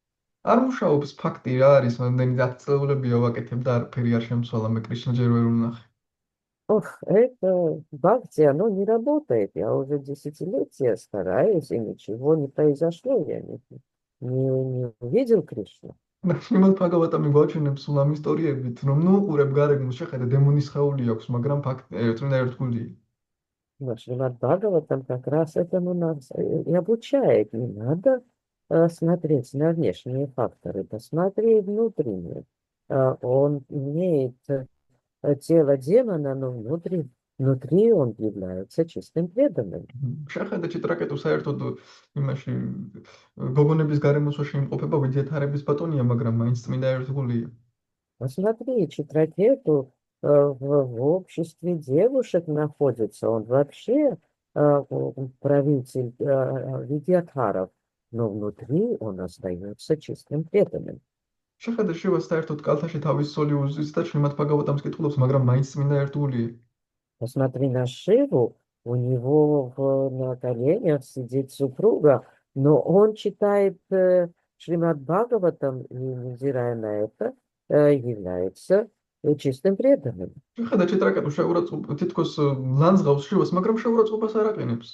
არ მუშაობს ფაქტი რა არის, რამდენი 10 წლეულებია ვაკეთებ და არაფერი არ შემცვალა, მე კრიშნა ჯერ ვერ ვნახე. Ох, это бхакти, оно не работает. Я уже десятилетия стараюсь, и ничего не произошло. Я не увидел Кришну. და შრიმად ბჰაგავატამი გვაჩვენებს სულ ამ ისტორიებით, რომ ნუ უყურებ გარეგნულ შეხედა დემონის ხეული აქვს, მაგრამ ფაქტი წმინდა ერთგულია. Но Шримад Бхагаватам как раз этому нас и обучает. Не надо смотреть на внешние факторы, посмотри внутренние. Он имеет тело демона, но внутри он является чистым преданным. შეხედა ციტრაკეტუ საერთოდ იმაში გოგონების გარემოსვაში იმყოფება, ვიდრე თარების ბატონია, მაგრამ მაინც წმინდა ერთგულია. Посмотри, Читракету в обществе девушек находится. Он вообще правитель Видьятхаров, но внутри он остается чистым преданным. შეხედა შევას საერთოდ კალთაში თავის სოლი უზის და შრიმად ბჰაგავატამს კითხულობს, მაგრამ маინც წმინდა ერთგულია. Посмотри на Шиву, у него на коленях сидит супруга, но он читает Шримад Бхагаватам и, невзирая на это, является чистым преданным. შეხედა ციტრაკეტუ შეურაცხყოფა თითქოს ლანძღავს შევას, მაგრამ შეურაცხყოფას არ აყენებს.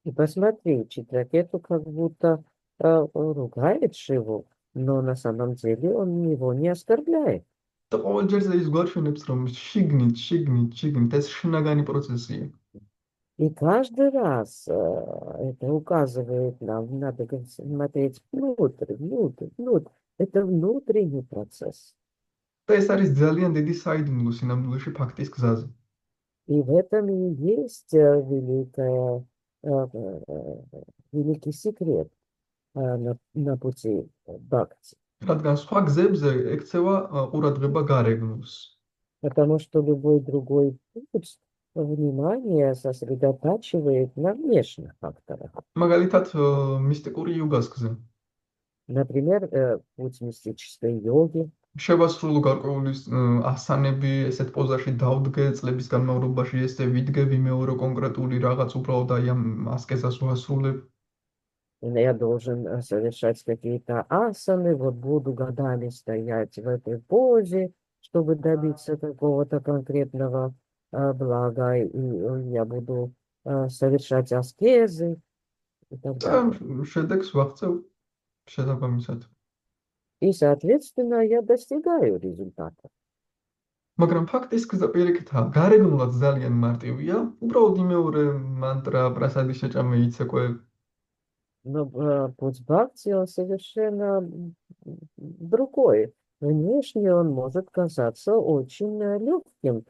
И посмотри, Читракету как будто ругает Шиву, но на самом деле он его не оскорбляет. და ყოველ ჯერზე ის გვაჩვენებს, რომ შიგნით ეს შინაგანი პროცესია. И каждый раз это указывает нам, надо смотреть внутрь. Это внутренний процесс. და ეს არის ძალიან დიდი საიდუმლო სინამდვილეში фактის გზაზე. И в этом и есть великий секрет на пути бхакти. რადგან სხვა გზებზე ექცევა ყურადღება გარეგნულს. Потому что любой другой путь внимание сосредотачивает на внешних факторах. მაგალითად, მისტიკური იოგას გზა. Например, путь мистической йоги. შევასრულო გარკვეული ასანები, ესეთ პოზაში დავდგე, წლების განმავლობაში ესე ვიდგე, ვიმეორო კონკრეტული რაღაც, უბრალოდ აი ამ ასკეზას ვასრულებ. Я должен совершать какие-то асаны, вот буду годами стоять в этой позе, чтобы добиться какого-то конкретного блага, и я буду совершать аскезы и так далее. შედეგს ვაღწევ შესაბამისად. И, соответственно, я достигаю результата. მაგრამ ფაქტის გზა პირიქითაა, გარეგნულად ძალიან მარტივია, უბრალოდ იმეორე მანტრა, პრასადის შეჭამე, იცეკვე. Но путь бхакти, он совершенно другой. Внешне он может казаться очень легким.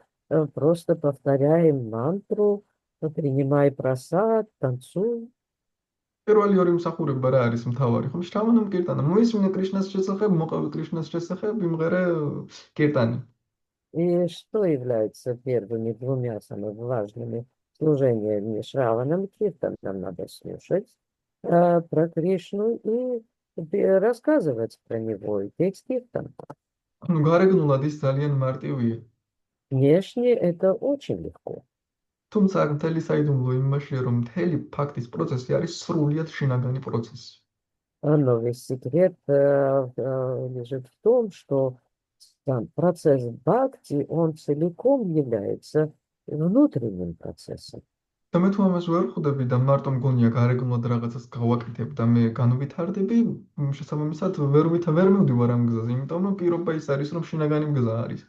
Просто повторяем мантру, принимай прасад, танцуй. პირველი ორი მსახურება რა არის მთავარი? ხომ შრამანამ კირტანა, მოისმინე კრიშნას შესახებ, მოყავი კრიშნას შესახებ, იმღერე კირტანი. И что является первыми двумя самыми важными служениями Шраванам Киртанам? Надо слушать про Кришну и рассказывать про него, и петь Киртан. ანუ გარეგნულად ის ძალიან მარტივია. Внешне это очень легко. თუმცა მთელი საიდუმლო იმაშია, რომ მთელი ფაქტის პროცესი არის სრულიად შინაგანი პროცესი. Но весь секрет лежит в том, что сам процесс бхакти, он целиком является внутренним процессом. და მე თუ ამას ვერ ხვდები და მარტო მგონია გარეგნულად რაღაცას გავაკეთებ და მე განვითარდები, შესაბამისად ვერ მივდივარ ამ გზაზე, იმიტომ რომ პირობა ის არის, რომ შინაგანი გზა არის.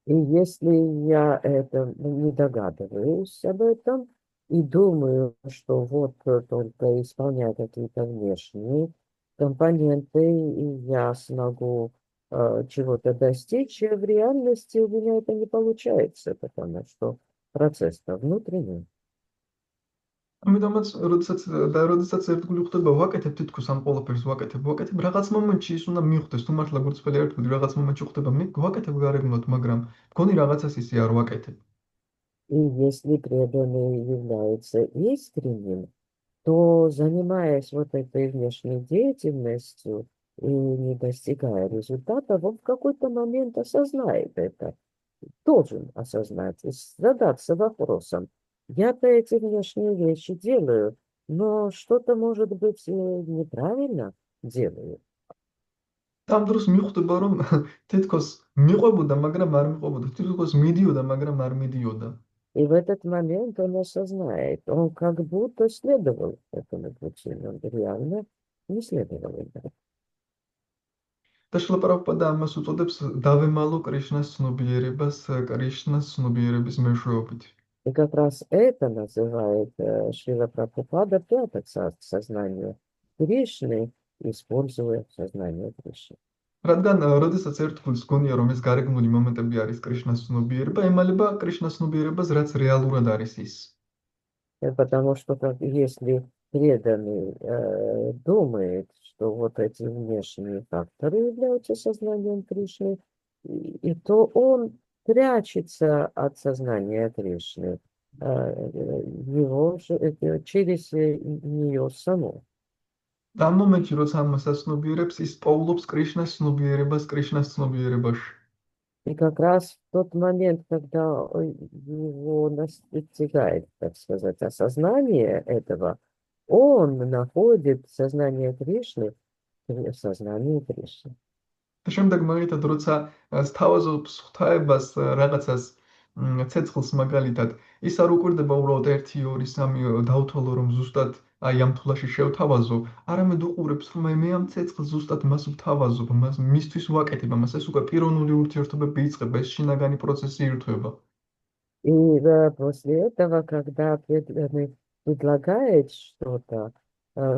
И если я это не догадываюсь об этом и думаю, что вот только исполняя какие-то внешние компоненты, и я смогу чего-то достичь, в реальности у меня это не получается, потому что процесс-то внутренний. ამიტომაც როდესაც ერთგული ხდება, ვაკეთებ თითქოს ამ ყველაფერს ვაკეთებ, რაღაც მომენტში ის უნდა მივხვდეს, თუ მართლა გულწრფელი ერთგული რაღაც მომენტში ხდება, მე ვაკეთებ გარეგნულად, მაგრამ მგონი რაღაცას ისე არ ვაკეთებ. И если преданный является искренним, то, занимаясь вот этой внешней деятельностью и не достигая результата, он в какой-то момент осознает это, должен осознать, и задаться вопросом. Я-то эти внешние вещи делаю, но что-то, может быть, неправильно делаю. და ამ დროს მივხვდება, რომ თითქოს მიყვებოდა, მაგრამ არ მიყვებოდა, თითქოს მიდიოდა, მაგრამ არ მიდიოდა. И в этот момент он осознает, он как будто следовал этому пути, но реально не следовал ему. და შრილა პრაბჰუპადა ამას უწოდებს დავემალო კრიშნას ცნობიერებას კრიშნას ცნობიერების მეშვეობით. И как раз это называет Шрила Прабхупада прятаться от сознания Кришны, используя сознание Кришны. რადგან როდესაც ერთგულს გონია, რომ ეს გარეგნული მომენტები არის კრიშნას ცნობიერება, ემალება კრიშნას ცნობიერებას, რაც რეალურად არის ის. Потому что если преданный думает, что вот эти внешние факторы являются сознанием Кришны, и то он прячется от сознания Кришны его через нее саму. და ამ მომენტში, როცა ამას აცნობიერებს, ის პოულობს კრიშნას ცნობიერებაში. И как раз в тот момент, когда его настигает, так сказать, осознание этого, он находит сознание Кришны в сознании Кришны. და შემდეგ მაგალითად, როცა სთავაზობს ღვთაებას რაღაცას ცეცხლს მაგალითად, ის არ უკვირდება უბრალოდ 1, 2, 3 დავთვალო, რომ ზუსტად აი ამ თვლაში შევთავაზო, არამედ უყურებს, რომ მე ამ цеცხლს зустат მას ვთავაზობ, მისთვის ვაკეთებ ამას, ეს უკვე პიროვნული ურთიერთობები იწყება, ეს შინაგანი პროცესი ირთვება. И после этого, когда предлагает что-то,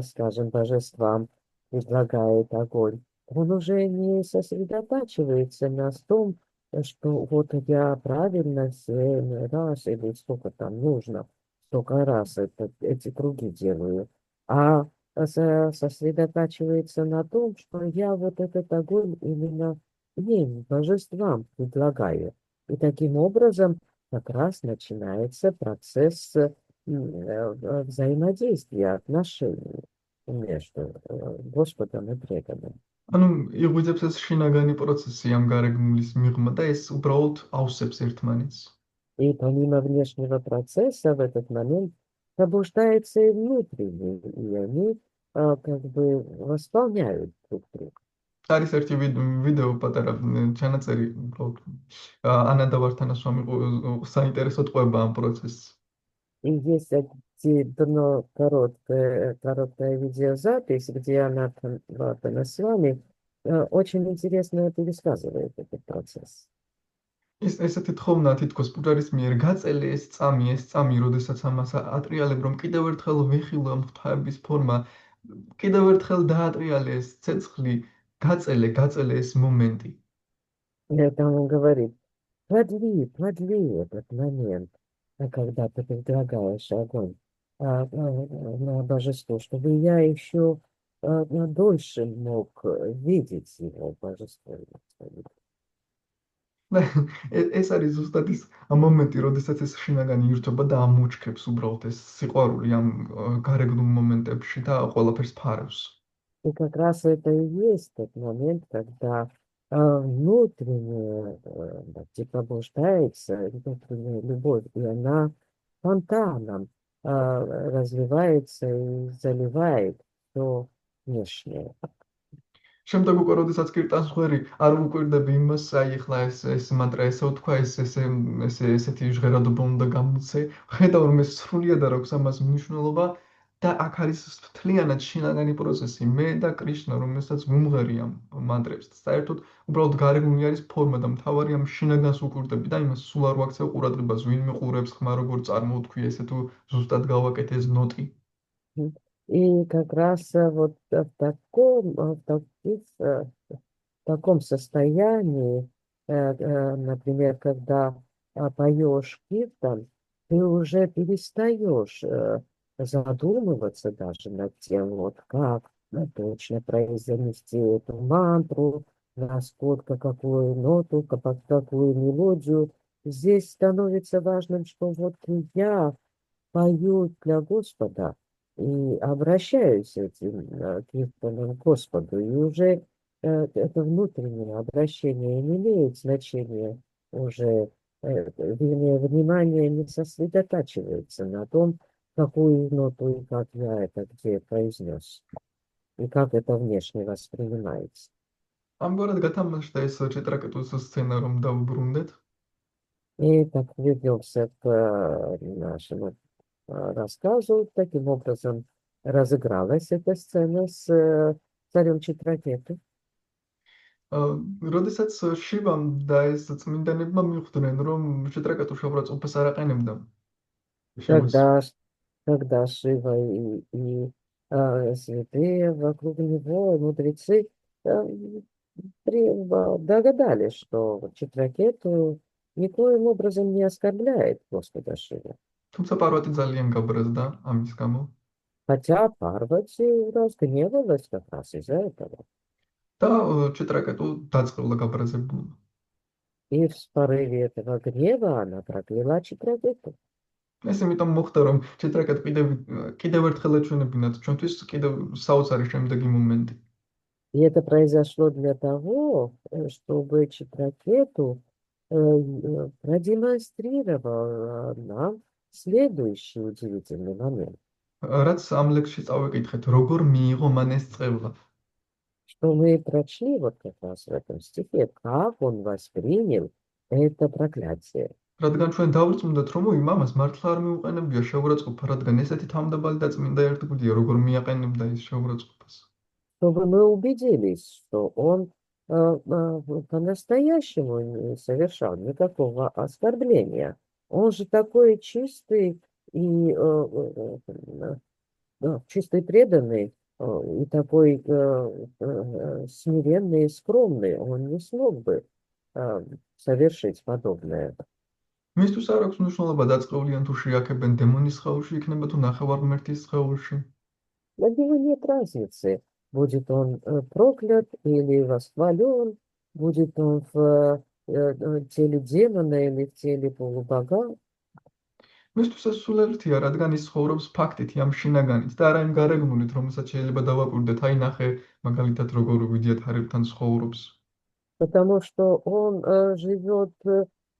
скажем, божествам, предлагает огонь, он уже не сосредотачивается на том, что вот я правильно 7 раз или сколько там нужно, столько раз эти круги делаю, а сосредотачивается на том, что я вот этот огонь именно им, божествам предлагаю. И таким образом как раз начинается процесс взаимодействия, отношений между Господом и преданным. ანუ იღვიძებს ეს შინაგანი პროცესი ამ გარეგნულის მიღმა და ეს უბრალოდ ავსებს ერთმანეთს. И помимо внешнего процесса в этот момент пробуждается и внутренний, и они как бы восполняют друг друга. არის ერთი ვიდეო патара ჩანაწერი უბრალოდ ანა და ვართანაშვილმა საინტერესო ტყვება ამ პროცესს. И есть одно короткая видеозапись, где она с вами очень интересно пересказывает этот процесс. ესეთი თხოვნაა თითქოს პუჯარის მიერ გაწელი ეს წამი, როდესაც ამას ატრიალებ, რომ კიდევ ერთხელ ვიხილო ამ ღვთაების ფორმა, კიდევ ერთხელ დაატრიალე ეს ცეცხლი, გაწელე ეს моменти. Это он говорит, продли этот момент, когда ты предлагаешь огонь на божество, чтобы я еще дольше мог видеть его божество. და ეს არის ზუსტად ის მომენტი, როდესაც ეს შინაგანი ირთვება და ამოჩქებს უბრალოდ ეს სიყვარული ამ გარეგნულ მომენტებში და ყველაფერს ფარავს. И как раз это и есть тот момент, когда внутренняя пробуждается, внутренняя любовь, и она фонтаном развивается и заливает все внешнее. შემდეგ უკვე როდესაც კირტანს ხვერი არ უკვირდები იმას, აი ახლა ეს მანტრა ესე ვთქვა, ესეთი ჟღერადობა უნდა გამოცე, ხედავ რომ ეს სრულიად არ აქვს ამას მნიშვნელობა და აქ არის მთლიანად შინაგანი პროცესი, მე და კრიშნა, რომელსაც ვუმღერი ამ მანტრებს. საერთოდ უბრალოდ გარეგნული არის ფორმა და მთავარი ამ შინაგანს უკვირდები და იმას сул არ ვაქცევ ყურადღებას, ვინ მიყურებს, ხმა როგორ წარმოვთქვი, ესე თუ ზუსტად გავაკეთე ეს ნოტი. И как раз вот в таком состоянии, например, когда поешь киртан, ты уже перестаешь задумываться даже над тем, вот как точно произнести эту мантру, насколько какую ноту, под какую мелодию. Здесь становится важным, что вот я пою для Господа и обращаюсь этим киртаном к Господу, и уже это внутреннее обращение не имеет значения уже, вернее, внимание не сосредотачивается на том, какую ноту и как я это где произнес, и как это внешне воспринимается. ამგვარად გათამაშდა ეს ჭეტრაკეტუს სცენა, რომ დავუბრუნდეთ. И так вернемся к нашему рассказу. Таким образом разыгралась эта сцена с царем Читракету. როდესაც შივამ და ეს წმინდანებმა მიხვდნენ, რომ ჭეტრაკეტუ შოვრაც უფას არ აყენებდა. Когда Шива и святые вокруг него, мудрецы, догадались, что Читракету никоим образом не оскорбляет Господа Шиву. თუმცა პარვატი ძალიან გაბრაზდა ამის გამო. Хотя Парвати разгневалась как раз из-за этого. და ჭეტრაკეტუ დაწყევლა გაბრაზებულმა. И в порыве этого гнева она прокляла Читракету. ეს იმიტომ მოხდა, რომ ჭეტრაკეტუ კიდევ ერთხელ ეჩვენებინათ ჩვენთვის კიდევ საოცარი შემდეგი მომენტი. И это произошло для того, чтобы Читракету продемонстрировал нам следующий удивительный момент. რაც ამ ლექსში წავეკითხეთ, როგორ მიიღო მან ეს წევლა. Что мы прочли вот как раз в этом стихе, как он воспринял это проклятие. რადგან ჩვენ დავრწმუნდათ, რომ ой, მამას მართლა არ მიუყენებია შეურაცხყოფა, რადგან ესეთი თავმდაბალი და წმინდა ერთგულია, როგორ მიაყენებდა ის შეურაცხყოფას. Чтобы мы убедились, что он по-настоящему не совершал никакого оскорбления. Он же такой чистый и да, чистый преданный, и такой смиренный и скромный. Он не смог бы совершить подобное. მისთვის არ აქვს მნიშვნელობა დაწყევლიან თუ შეაქებენ დემონის სხეულში იქნება თუ ნახევარმთის схеულში. Для него нет разницы, будет он проклят или восхвален, будет он в теле демона или в теле полубога. მისთვის ეს სულ ერთია, რადგან ის ცხოვრობს ფაქტით, ამ შინაგანით და არა იმ გარეგნულით, რომელსაც შეიძლება დავაკვირდეთ, აი нахე მაგალითად როგორ ვიდიათ არებთან ცხოვრობს. Потому что он живет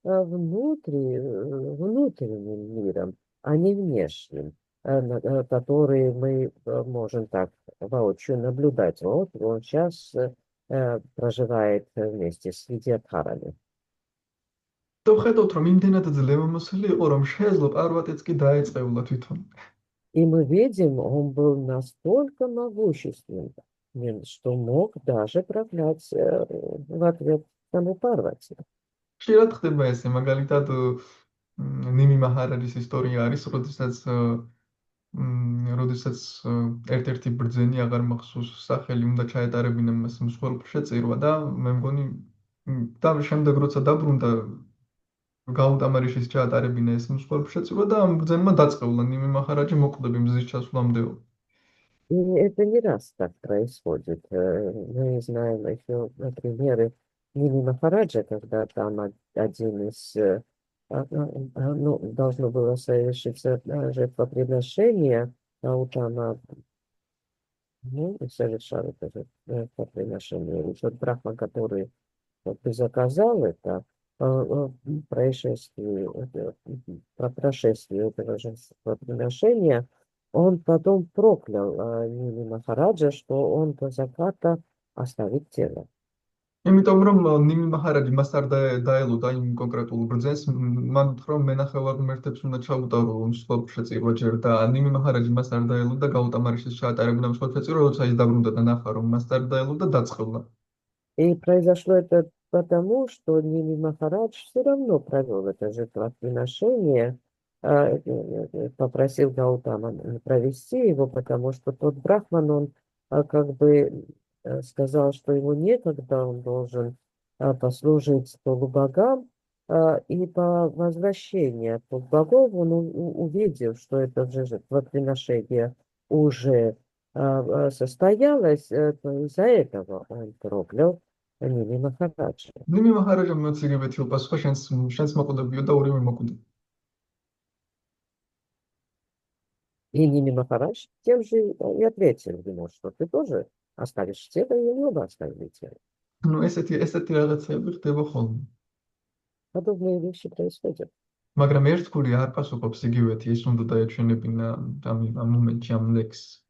внутренним миром, а не внешним, который мы можем так воочию наблюдать. Вот он сейчас проживает вместе с Видиатхарами. და ვხედავთ, რომ იმდენად ძლევამოსილი იყო, რომ შეეძლო პარვატეც კი დაეწეულა თვითონ. И мы видим, он был настолько могущественным, что мог даже проклять в ответ саму Парвати. ხშირად ხდება ესე, მაგალითად ნიმი მაჰარაჯის ისტორია არის, როდესაც ერთ-ერთი ბრძენი აღარ მახსოვს სახელი უნდა ჩაეტარებინა მას მსხვერპლ შეწირვა და მე მგონი და შემდეგ როცა დაბრუნდა გაუტამარიშის ჩაატარებინა ეს მსხვერპლ შეწირვა და ამ ბრძენმა დაწყევლა ნიმი მაჰარაჯი მოკვდები მზის часვლამდეო. И это не раз так происходит. Мы знаем еще примеры Ними Махараджа, когда там один из, ну, должно было совершиться жертвоприношение, а у там, ну, и совершал это жертвоприношение. И тот брахман, который вот и заказал это, происшествие, про прошествие этого жертвоприношения, он потом проклял Ними Махараджа, что он до заката оставит тело. იმიტომ რომ ნიმი მაჰარაჯი მას არ დაელოდა იმ კონკრეტულ ბრძენს, მან უთხრა რომ მენახევარ ღმერთებს უნდა ჩაუტარო მსხვერპლ შეწირვა ჯერ და ნიმი მაჰარაჯი მას არ დაელოდა გაუტამარიშის ჩაატარებინა მსხვერპლ შეწირვა, როცა ის დაბრუნდა და ნახა რომ მას არ დაელოდა დაწყევლა. И произошло это потому, что Ними Махарадж все равно провел это жертвоприношение, попросил Гаутама провести его, потому что тот брахман, он как бы сказал, что ему некогда, он должен послужить полубогам, и по возвращении от полубогов он увидел, что это же жертвоприношение уже состоялось, то из-за этого он проклял Ними Махараджа. ნიმი მაჰარაჯამ მოციგებე თილ პასუხა შენს მოკვდებიო და ორივე მოკვდა. И Ними Махарадж тем же и ответил ему, что ты тоже оставишь тело, и они оба оставили тело. ну ესეთი რაღაცები ხდება ხოლმე. Подобные вещи происходят. მაგრამ ერთგული არ პასუხობს იგივეთი, ის უნდა დაეჩვენებინა ამ მომენტში ამ ლექსს.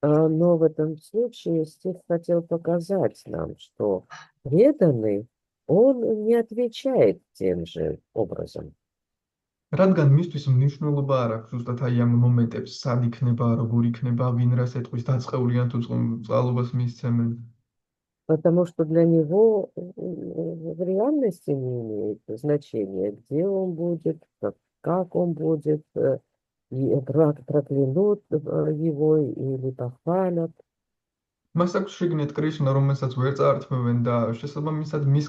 Но в этом случае стих хотел показать нам, что преданный, он не отвечает тем же образом. რადგან მისთვის მნიშვნელობა არ აქვს ზუსტად აი ამ მომენტებს, სად იქნება, როგორ იქნება, ვინ რას ეტყვის, დაწყევლიან თუ წყალობას მისცემენ. Потому что для него в реальности не имеет значения, где он будет, как он будет, и проклянут его или похвалят. მას აქვს შიგნით კრიშნა, რომელსაც ვერ წაართმევენ და შესაბამისად მის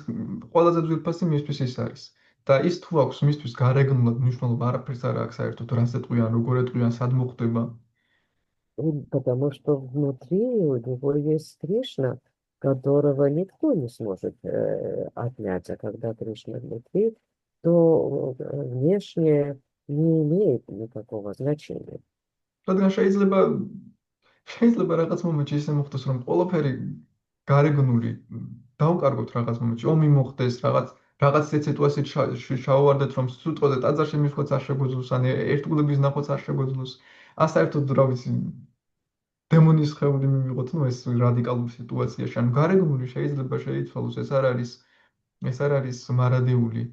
ყველაზე ძვირფასი მისთვის ის არის. და ის თუ აქვს მისთვის გარეგნულად მნიშვნელობა, არაფერს არ აქვს საერთოდ, რას ეტყვიან, როგორ ეტყვიან, სად მოხდება. Потому что внутри у него есть Кришна, которого никто не сможет отнять. А когда Кришна внутри, то внешнее не имеет никакого значения. რადგან შეიძლება რაღაც მომენტში ისე მოხდეს, რომ ყველაფერი გარეგნული დავკარგოთ რაღაც მომენტში, ომი მოხდეს, რაღაც სიტუაციით ჩავარდეთ, რომ სიტყვაზე ტაძარში მისვლაც არ შეგვეძლოს, ან ერთგულების ნახვაც არ შეგვეძლოს. ან საერთოდ რა ვიცი, დემონის სხეული მივიღოთ, ну ეს რადიკალური სიტუაციაში, ანუ გარეგნული შეიძლება შეიცვალოს, ეს არ არის მარადიული.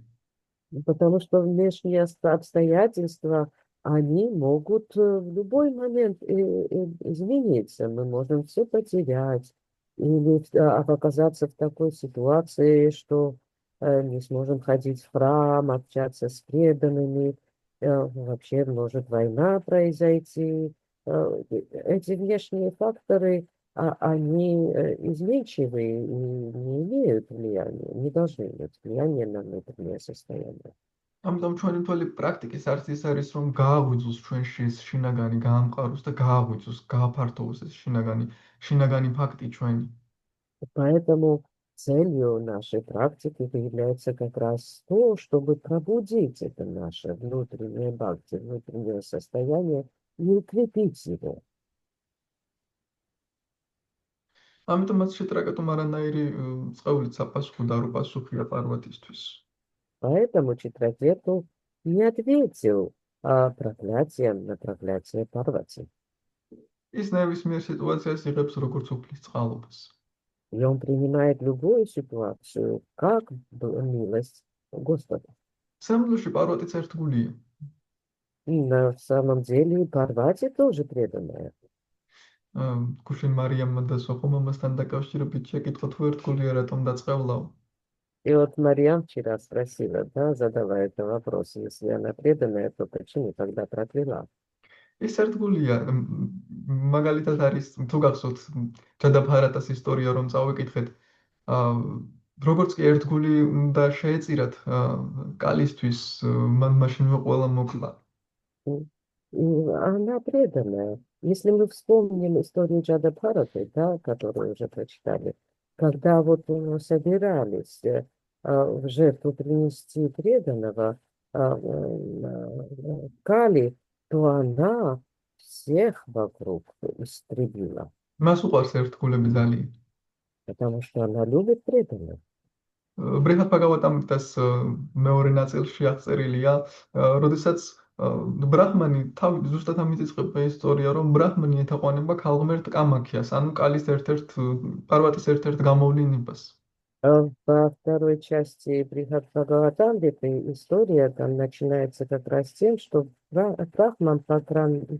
Потому что внешние обстоятельства, они могут в любой момент измениться. Мы можем все потерять или оказаться в такой ситуации, что не сможем ходить в храм, общаться с преданными. Вообще может война произойти. Эти внешние факторы, они изменчивые и не имеют влияния, не должны иметь влияния на внутреннее состояние. ამიტომ ჩვენი მთელი პრაქტიკის არც ის არის, რომ გააღვიძოს ჩვენში ეს შინაგანი გაამყაროს და გააღვიძოს, გააფართოვოს ეს შინაგანი ფაქტი ჩვენი. Поэтому целью нашей практики является как раз то, чтобы пробудить это наше внутреннее бхакти, внутреннее состояние и укрепить его. ამიტომაც შეტრაკეტում არანაირი წყევლით საპასუხოდ არ უპასუხია პარვატისთვის. Поэтому Читракету не ответил проклятием на проклятие Парвати. ის ნებისმიერ სიტუაციას იღებს როგორც უფლის წყალობას. И он принимает любую ситуацию как милость Господа. სამძლოში პარვატიც ერთგულია. И на самом деле Парвати тоже преданная. გუშინ მარიამმა და სოხომამასთან დაკავშირებით შეკითხა თუ ერთგულია რატომ დაწყევლაო. И вот Марьям вчера спросила, да, задавая этот вопрос, если она преданная, то почему тогда прокляла? ეს ერთგულია. მაგალითად არის თუ გახსოვთ ჯადაფარატას ისტორია რომ წავიკითხეთ. როგორც კი ერთგული უნდა შეეწირათ კალისთვის, მან მაშინვე ყველა მოკლა. И она преданная. Если мы вспомним историю Джада Бхараты, да, которую уже прочитали, когда вот собирались в жертву принести преданного Кали, то она всех вокруг истребила, მას უყვარს ერთგულები ძალიან. потому что она любит преданных. ბრიჰად ბაგავატამრიტას მეორე ნაწილში აღწერილია, როდესაც ბრაჰმანი ზუსტად ამით იწყება ისტორია, რომ ბრაჰმანი ეთაყვანება ქალღმერთ კამაქიას, ანუ კალის პარვატის ერთ-ერთ გამოვლინებას. Во второй части Брихат Бхагаватамриты история там начинается как раз тем, что Брахман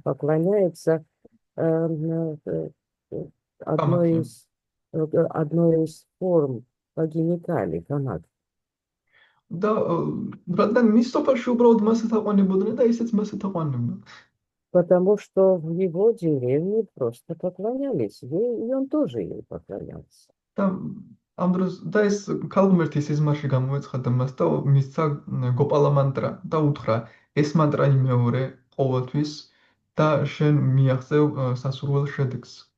поклоняется одной კამაქია. из, одной из форм богини Кали, Камак. და რადგან მის სოფელში უბრალოდ მას ეთაყვანებოდნენ და ისიც მას ეთაყვანებდა. Потому что в его деревне просто поклонялись ей, и он тоже ей поклонялся. და ამ დროს და ეს ქალღმერთი სიზმარში გამოეცხადა მას და მისცა გოპალა მანტრა და უთხრა ეს მანტრა იმეორე ყოველთვის და შენ მიაღწევ სასურველ შედეგს.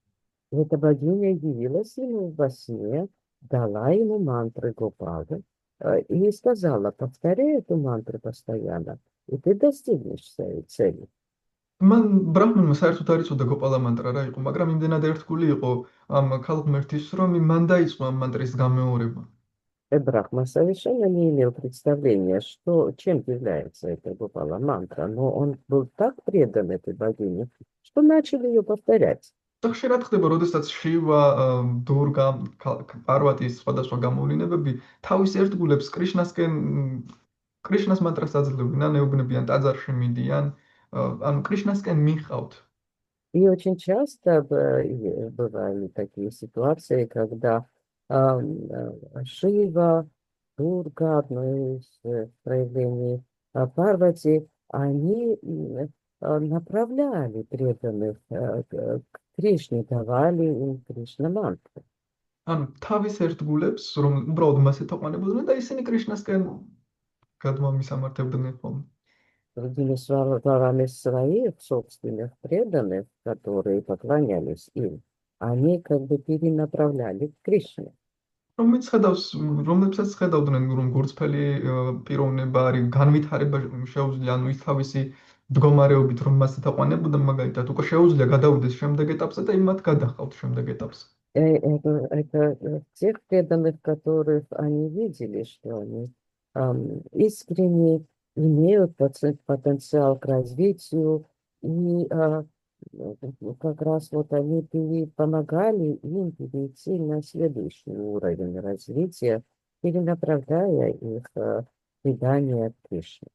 Эта богиня явилась ему во сне, дала ему мантры Гопалы и сказала, повторяй эту мантру постоянно, и ты достигнешь своей цели. მან ბრაჰმანმა საერთოდ არ იცოდა გოპალა მანტრა რა იყო, მაგრამ იმდენად ერთგული იყო ამ ქალღმერთის, რომ მან დაიწყო ამ მანტრის გამეორება. Брахма совершенно не имел представления, чем является эта Гопала мантра, но он был так предан этой богине, что начал ее повторять. და ხშირად ხდება, როდესაც შივა, დურგა, პარვატის სხვადასხვა გამოვლინებები თავის ერთგულებს კრიშნას მანტრას აძლევენ, ან ეუბნებიან ტაძარში მიდიან, ანუ კრიშნასკენ მიყავთ. И очень часто бывали такие ситуации, когда Шива, Дурга, одно из проявлений Парвати, они направляли преданных к Кришне, давали им Кришна-мантру. ანუ თავის ერთგულებს, რომ უბრალოდ მას ეთაყვანებოდნენ და ისინი კრიშნასკენ გადმომისამართებდნენ ხოლმე. Другими словами, своих собственных преданных, которые поклонялись им, они как бы перенаправляли к Кришне. რომლებსაც ხედავდნენ, რომ გურწფელი პიროვნება არის, განვითარება შეუძლია, ანუ ის თავისი მდგომარეობით რომ მას ეთაყვანებოდა, მაგალითად, უკვე შეუძლია გადავიდეს შემდეგ ეტაპზე და იმათ გადახავთ შემდეგ ეტაპზე. Это тех преданных, которых они видели, что они искренне имеют потенциал к развитию, и как раз вот они помогали им перейти на следующий уровень развития, перенаправляя их предание Кришны.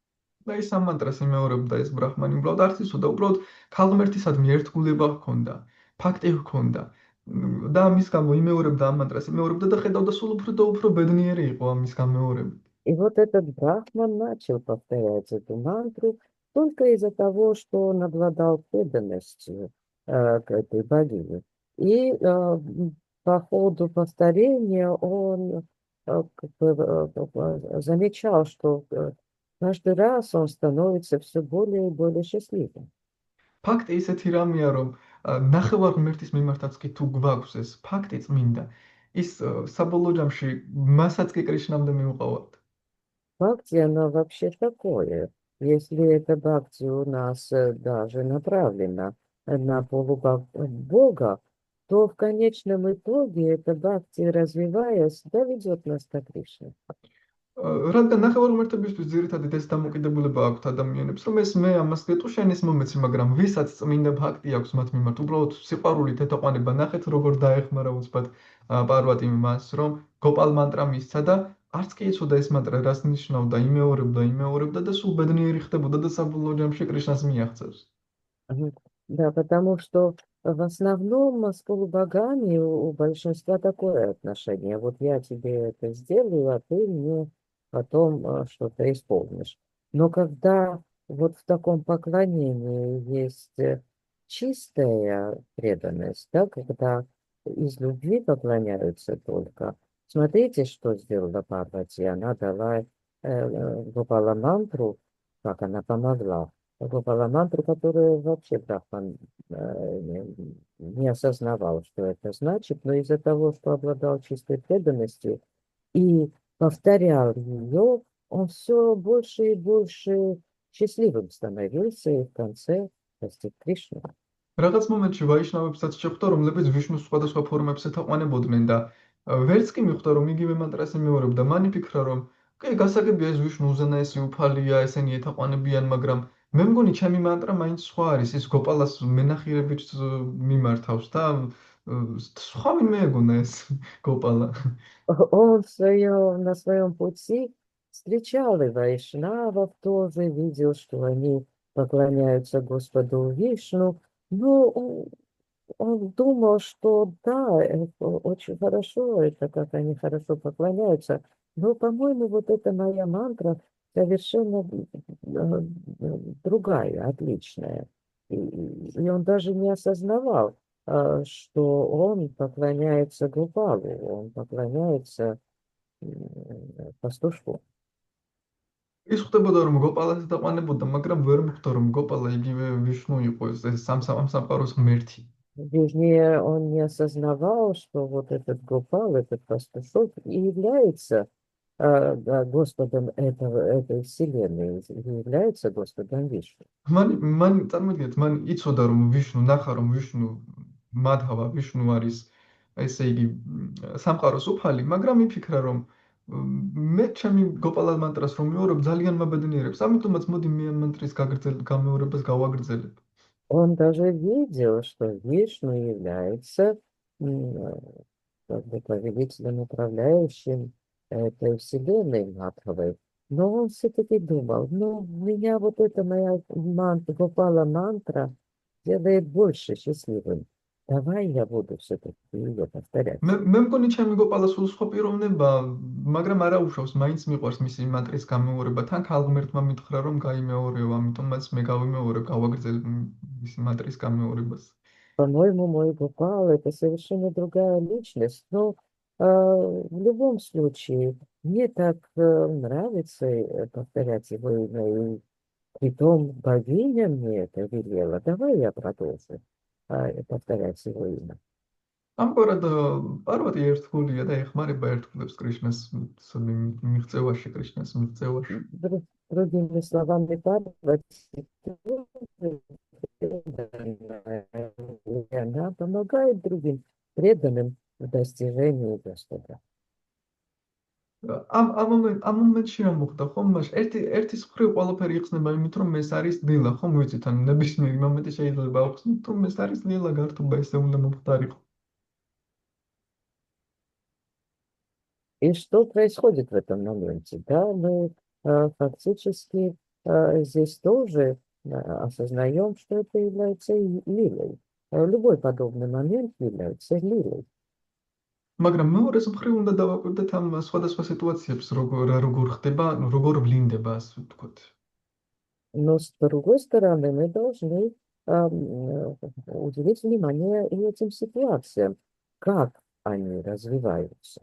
და ის ამ მანტრას იმეორებდა ეს ბრაჰმანი, უბრალოდ არც იცოდა, უბრალოდ ქალღმერთისადმი ერთგულება ჰქონდა, факти ჰქონდა. და ამის გამო იმეორებდა ამ მანტრას, იმეორებდა და ხედავდა სულ უფრო და უფრო ბედნიერი იყო ამის გამეორებით. И вот этот брахман начал повторять эту мантру только из-за того, что он обладал преданностью к этой богине. И по ходу повторения он как бы, замечал, что каждый раз он становится все более и более счастливым. ფაქტი ისეთი რამეა, რომ ნახევარ ღმერთის მიმართაც კი თუ გვაქვს ეს ფაქტი წმინდა, ის საბოლოო ჯამში მასაც კი კრიშნამდე მიუყავართ. Бхакти, оно вообще такое. Если эта бхакти у нас даже направлена на полубога, то в конечном итоге эта бхакти, развиваясь, доведет нас до Кришны. რადგან ნახევარ ღმერთებისთვის ძირითადად ეს დამოკიდებულება აქვთ ადამიანებს, რომ ეს მე ამას გეტყვი შენ ის მომეცი, მაგრამ ვისაც წმინდა ფაქტი აქვს მათ მიმართ, უბრალოდ სიყვარულით ეთაყვანება, ნახეთ როგორ დაეხმარა უცბად პარვატიმ მას, რომ გოპალ მანტრა მისცა და არც კი იცოდა ეს მანტრა რას ნიშნავდა, იმეორებდა და сул ბედნიერი ხდებოდა და საბოლოო ჯამში კრიშნას მიაღწევს. Мгм. Да, потому что в основном с полубогами у большинства такое отношение. Вот я тебе это сделаю, а ты мне потом что-то исполнишь. Но когда вот в таком поклонении есть чистая преданность, да, когда из любви поклоняются только. Смотрите, что сделала Парвати. Она дала Гопала мантру, как она помогла. Гопала мантру, которую вообще Брахман не осознавал, что это значит, но из-за того, что обладал чистой преданностью и повторял ее, он все больше и больше счастливым становился и в конце достиг Кришны. რაღაც მომენტში ვაიშნავებსაც შეხვდა, რომლებიც ვიშნუს სხვადასხვა ფორმებს ეთაყვანებოდნენ და ვერც კი მიხვდა, რომ იგივე მანტრას იმეორებდა. მან იფიქრა, რომ კი, გასაგებია ეს ვიშნუ უზენაესი უფალია, ესენი ეთაყვანებიან, მაგრამ მე მგონი ჩემი мантра მაინც სხვა არის, ის გოპალას მენახირებით მიმართავს და სხვა ვინმე ეგონა ეს გოპალა. Он на своем пути встречал и вайшнавов тоже, видел, что они поклоняются Господу Вишну, но он думал, что да, это очень хорошо, это как они хорошо поклоняются, но, по-моему, вот эта моя мантра совершенно другая, отличная. И он даже не осознавал, что он поклоняется Гопалу, он поклоняется пастушку. ის ხვდებოდა, რომ გოპალას ეთაყვანებოდა, მაგრამ ვერ მიხვდა, რომ გოპალა იგივე ვიშნუ იყო, ეს სამყაროს ღმერთი. Вернее, он не осознавал, что вот этот Гопал, этот пастушок и является Господом этой вселенной, и является Господом Вишну. მან წარმოიდგინეთ, მან იცოდა, რომ ვიშნუ ნახა, რომ ვიშნუ მადჰავა, ვიშნუ არის ესე იგი სამყაროს უფალი, მაგრამ იფიქრა, რომ მე ჩემი გოპალალ მანტრას რომ მეორებ ძალიან მაბედნიერებს, ამიტომაც მოდი მე ამ მანტრის გამეორებას გავაგრძელებ. Он даже видел, что Вишну является как бы повелителем, управляющим этой вселенной Мадхавой. Но он все-таки думал, ну, меня вот эта моя мантра, Гопала мантра делает больше счастливым. Давай я буду все-таки ее повторять. მე მგონი ჩემი გოპალა სულ სხვა პიროვნება, მაგრამ არა უშავს, მაინც მიყვარს მისი მანტრის გამეორება. თან ქალღმერთმა მითხრა, რომ გაიმეორეო, ამიტომაც მე გავიმეორებ, გავაგრძელებ მისი მანტრის გამეორებას. По-моему, мой Гопал это совершенно другая личность, но в любом случае мне так нравится повторять его имя, и притом богиня мне это велела. Давай я продолжу повторять его имя. ამგვარად პარვატი ერთგულია და ეხმარება ერთგულებს კრიშნას მიღწევაში, კრიშნას მიღწევაში. Другими словами, Парвати тоже преданная, и она помогает другим преданным в достижении Господа. ამ მომენტში რა მოხდა, ხომ? ერთის მხრივ ყველაფერი იხსნება იმით, რომ ეს არის დილა, ხომ ვიცით, ან ნებისმიერი მომენტი შეიძლება აუხსნით, რომ ეს არის დილა გართობა, ესე უნდა მომხდარიყო. И что происходит в этом моменте? Да, мы фактически здесь тоже осознаем, что это является лилой. Любой подобный момент является лилой. მაგრამ მეორეს მხრივ უნდა დავაკვირდეთ ამ სხვადასხვა სიტუაციებს, როგორ ხდება, როგორ ვლინდება, ასე ვთქვათ. Но с другой стороны, мы должны уделить внимание и этим ситуациям, как они развиваются.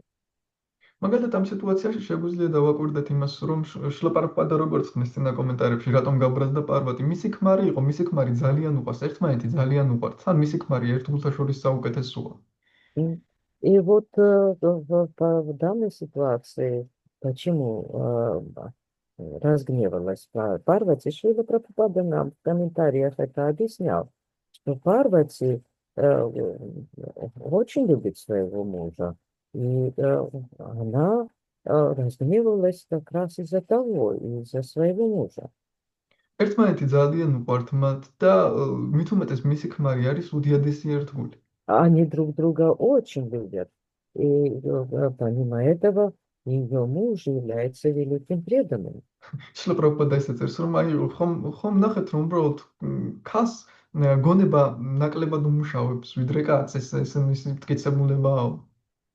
მაგალითად ამ სიტუაციაში შეგვიძლია დავაკვირდეთ იმას, რომ შლაპარპადა როგორც ხნის წინა კომენტარებში, რატომ გაბრაზდა პარვატი. მისი ქმარი იყო, მისი ქმარი ძალიან უყვარს, ერთმანეთი ძალიან უყვართ. თან მისი ქმარი ერთ გულთა შორის საუკეთესოა. И вот в данной ситуации, почему разгневалась Парвати, Шрила Прабхупада нам в комментариях это объяснял, что Парвати очень любит своего мужа, и она разгневалась как раз из-за того, из-за своего мужа. ერთმანეთი ძალიან უყვართ მათ და მით უმეტეს მისი ქმარი არის უდიადესი ერთგული. Они друг друга очень любят. И помимо этого, ее муж является великим преданным. შლა პრაბჰუპადა ისე წერს, რომ აი ხომ ნახეთ, რომ უბრალოდ ქას გონება ნაკლებად უმუშავებს, ვიდრე კაცს, ეს მისი მტკიცებულებაა.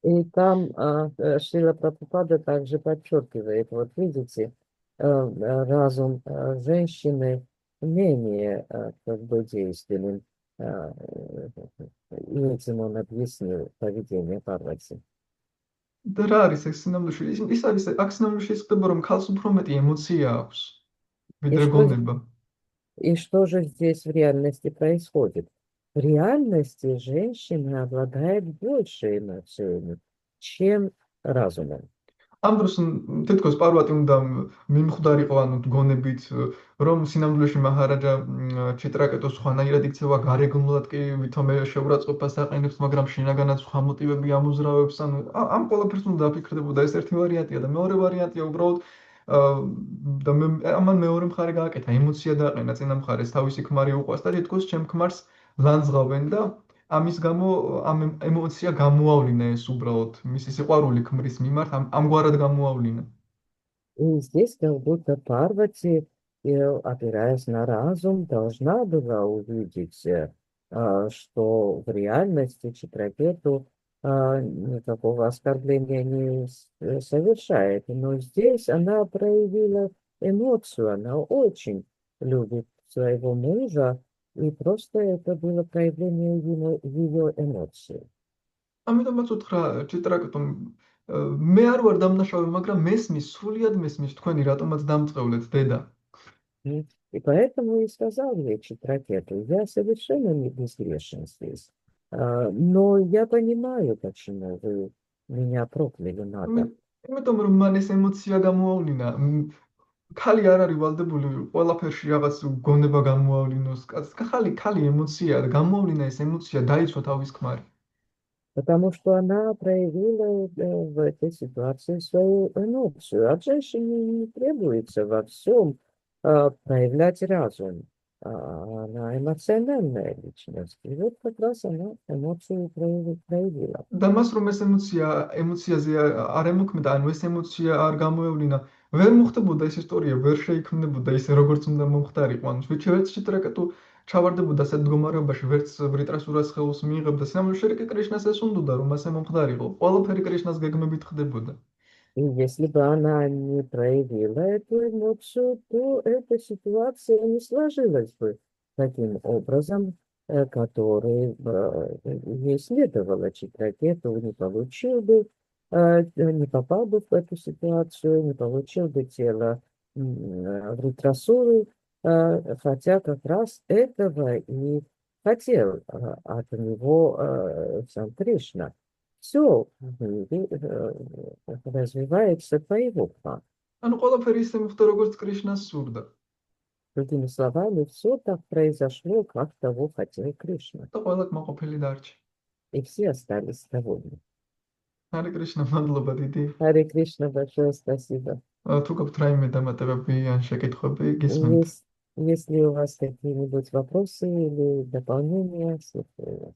И там Шрила Прабхупада также подчеркивает, вот видите, разум женщины менее как бы действенен. И этим он объяснил поведение Парвати. და რა არის ეს სინამდვილეში? ის არის აქ სინამდვილეში ის ხდება, რომ ქალს უფრო მეტი ემოცია აქვს, И ვიდრე что, გონება. и что же здесь в реальности происходит? В реальности женщина обладает больше эмоциями, чем разумом. ამ დროს თითქოს პარვატი უნდა მიმხვდარიყო, ანუ გონებით, რომ სინამდვილეში მაჰარაჯა ჩიტრაკეტოს სხვანაირად იქცევა, გარეგნულად კი ვითომე შეურაცხყოფას აყენებს, მაგრამ შინაგანად სხვა მოტივები ამოძრავებს, ანუ ამ ყველაფერს უნდა დაფიქრდებოდა. ეს ერთი ვარიანტია და მეორე ვარიანტია უბრალოდ და ამან მეორე მხარე გააკეთა, ემოცია დააყენა წინა მხარეს, თავისი ქმარი უყვარს და თითქოს ჩემ ქმარს ლანძღავენ და ამის გამო ამ ემოცია გამოავლინა ეს უბრალოდ მისი სიყვარული ქმრის მიმართ ამგვარად გამოავლინა. И здесь как будто Парвати, опираясь на разум, должна была увидеть, что в реальности Читракету никакого оскорбления не совершает. Но здесь она проявила эмоцию, она очень любит своего мужа, и просто это было проявление ее эмоций. ამიტომაც უთხრა ჩიტრაკეტომ მე არ ვარ დამნაშავე, მაგრამ მესმის, სრულიად მესმის თქვენი რატომაც დამწყევლეთ დედა. И поэтому и сказал ей Читракету, я совершенно не безгрешен здесь. Но я понимаю, почему вы меня прокляли надо. იმიტომ რომ მან ეს ემოცია გამოავლინა, ქალი არ არის ვალდებული ყველაფერში რაღაც გონება გამოავლინოს. ქალი ემოციაა და გამოავლინა ეს ემოცია დაიცვა თავის ქმარი. Потому что она проявила в этой ситуации свою эмоцию. От женщины не требуется во всем проявлять разум. Она эмоциональная личность. И вот как раз она эмоцию проявила. და მას რომ ეს ემოციაზე არ ემოქმედა, ანუ ეს ემოცია არ გამოევლინა, ვერ მოხდებოდა ეს ისტორია, ვერ შეიქმნებოდა ისე როგორც უნდა მომხდარიყო. ანუ ვერც ჩიტრაკეტუ ჩავარდებოდა ასეთ მდგომარეობაში, ვერც ვრიტრასურას ხელს მიიღებდა. სინამდვილეში კი კრიშნას ეს უნდოდა, რომ ასე მომხდარიყო. ყველაფერი კრიშნას გეგმებით ხდებოდა. И если бы она не проявила эту эмоцию, то эта ситуация не сложилась бы таким образом, который ей следовало. Читракету не получил бы, не попал бы в эту ситуацию, не получил бы тело Вритрасуры, хотя как раз этого и хотел от него сам Кришна. Все в мире развивается по его плану. ანუ ყველაფერი ისე მოხდა, როგორც კრიშნას სურდა. Другими словами, все так произошло, как того хотел Кришна. და ყველა კმაყოფილი დარჩა. И все остались довольны. ჰარე კრიშნა, მადლობა დიდი. Харе Кришна, большое спасибо. თუ გაქვთ რაიმე დამატებები ან შეკითხვები, გისმენთ. Если у вас какие-нибудь вопросы или дополнения, слушаю вас.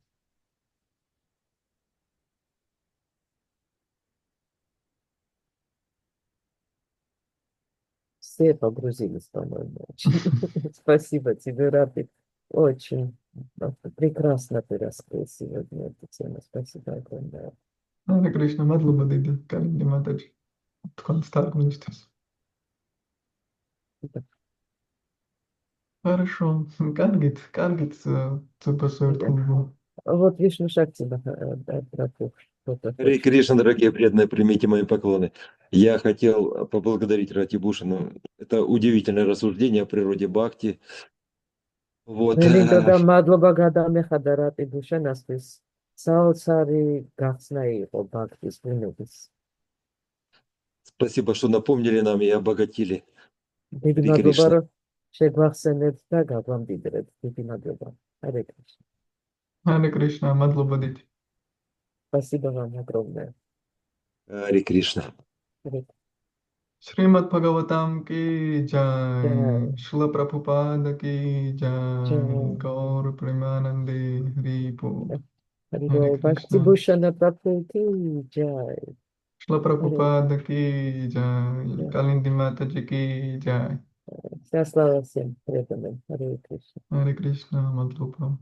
все погрузились, по-моему, очень. Спасибо тебе, Рафик. Очень прекрасно ты раскрыл сегодня эту тему. Спасибо огромное. Hare Krishna, madloba didi, Kalindi Mataji. Tkon сталкивались. Хорошо. Каргит, цупасует Да. клубу. Вот Вишну Шакти, братух, что-то Харе хочет. Кришна, дорогие преданные, примите мои поклоны. Я хотел поблагодарить Рати Бушину. Это удивительное рассуждение о природе Бхакти. Вот. Მინდოდა მადლობა გადამეხადარატი დუშანასთვის საოცარი გახსნა იყო ბაქტის ბუნების. Спасибо, что напомнили нам и обогатили. დიდი Харе მადლობა Кришна. რომ შეგვახსენებთ და გაგვამდიდრებთ. დიდი მადლობა. Харе Кришна. Hare Krishna, madloba didi. Спасибо вам огромное. Харе Кришна. Харе Шримад Бхагаватам ки Кришна. jai, Шила Прабхупада ки jai, Джай. Гаур Примананде Хрипо. Харе Харе Бхакти Кришна. Бушана Прабхути Джай. Шила Харе Прабхупада ки jai, Кришна. Калинди Матаджи ки jai. Вся слава всем преданным. Харе Кришна. Hare Krishna, madloba.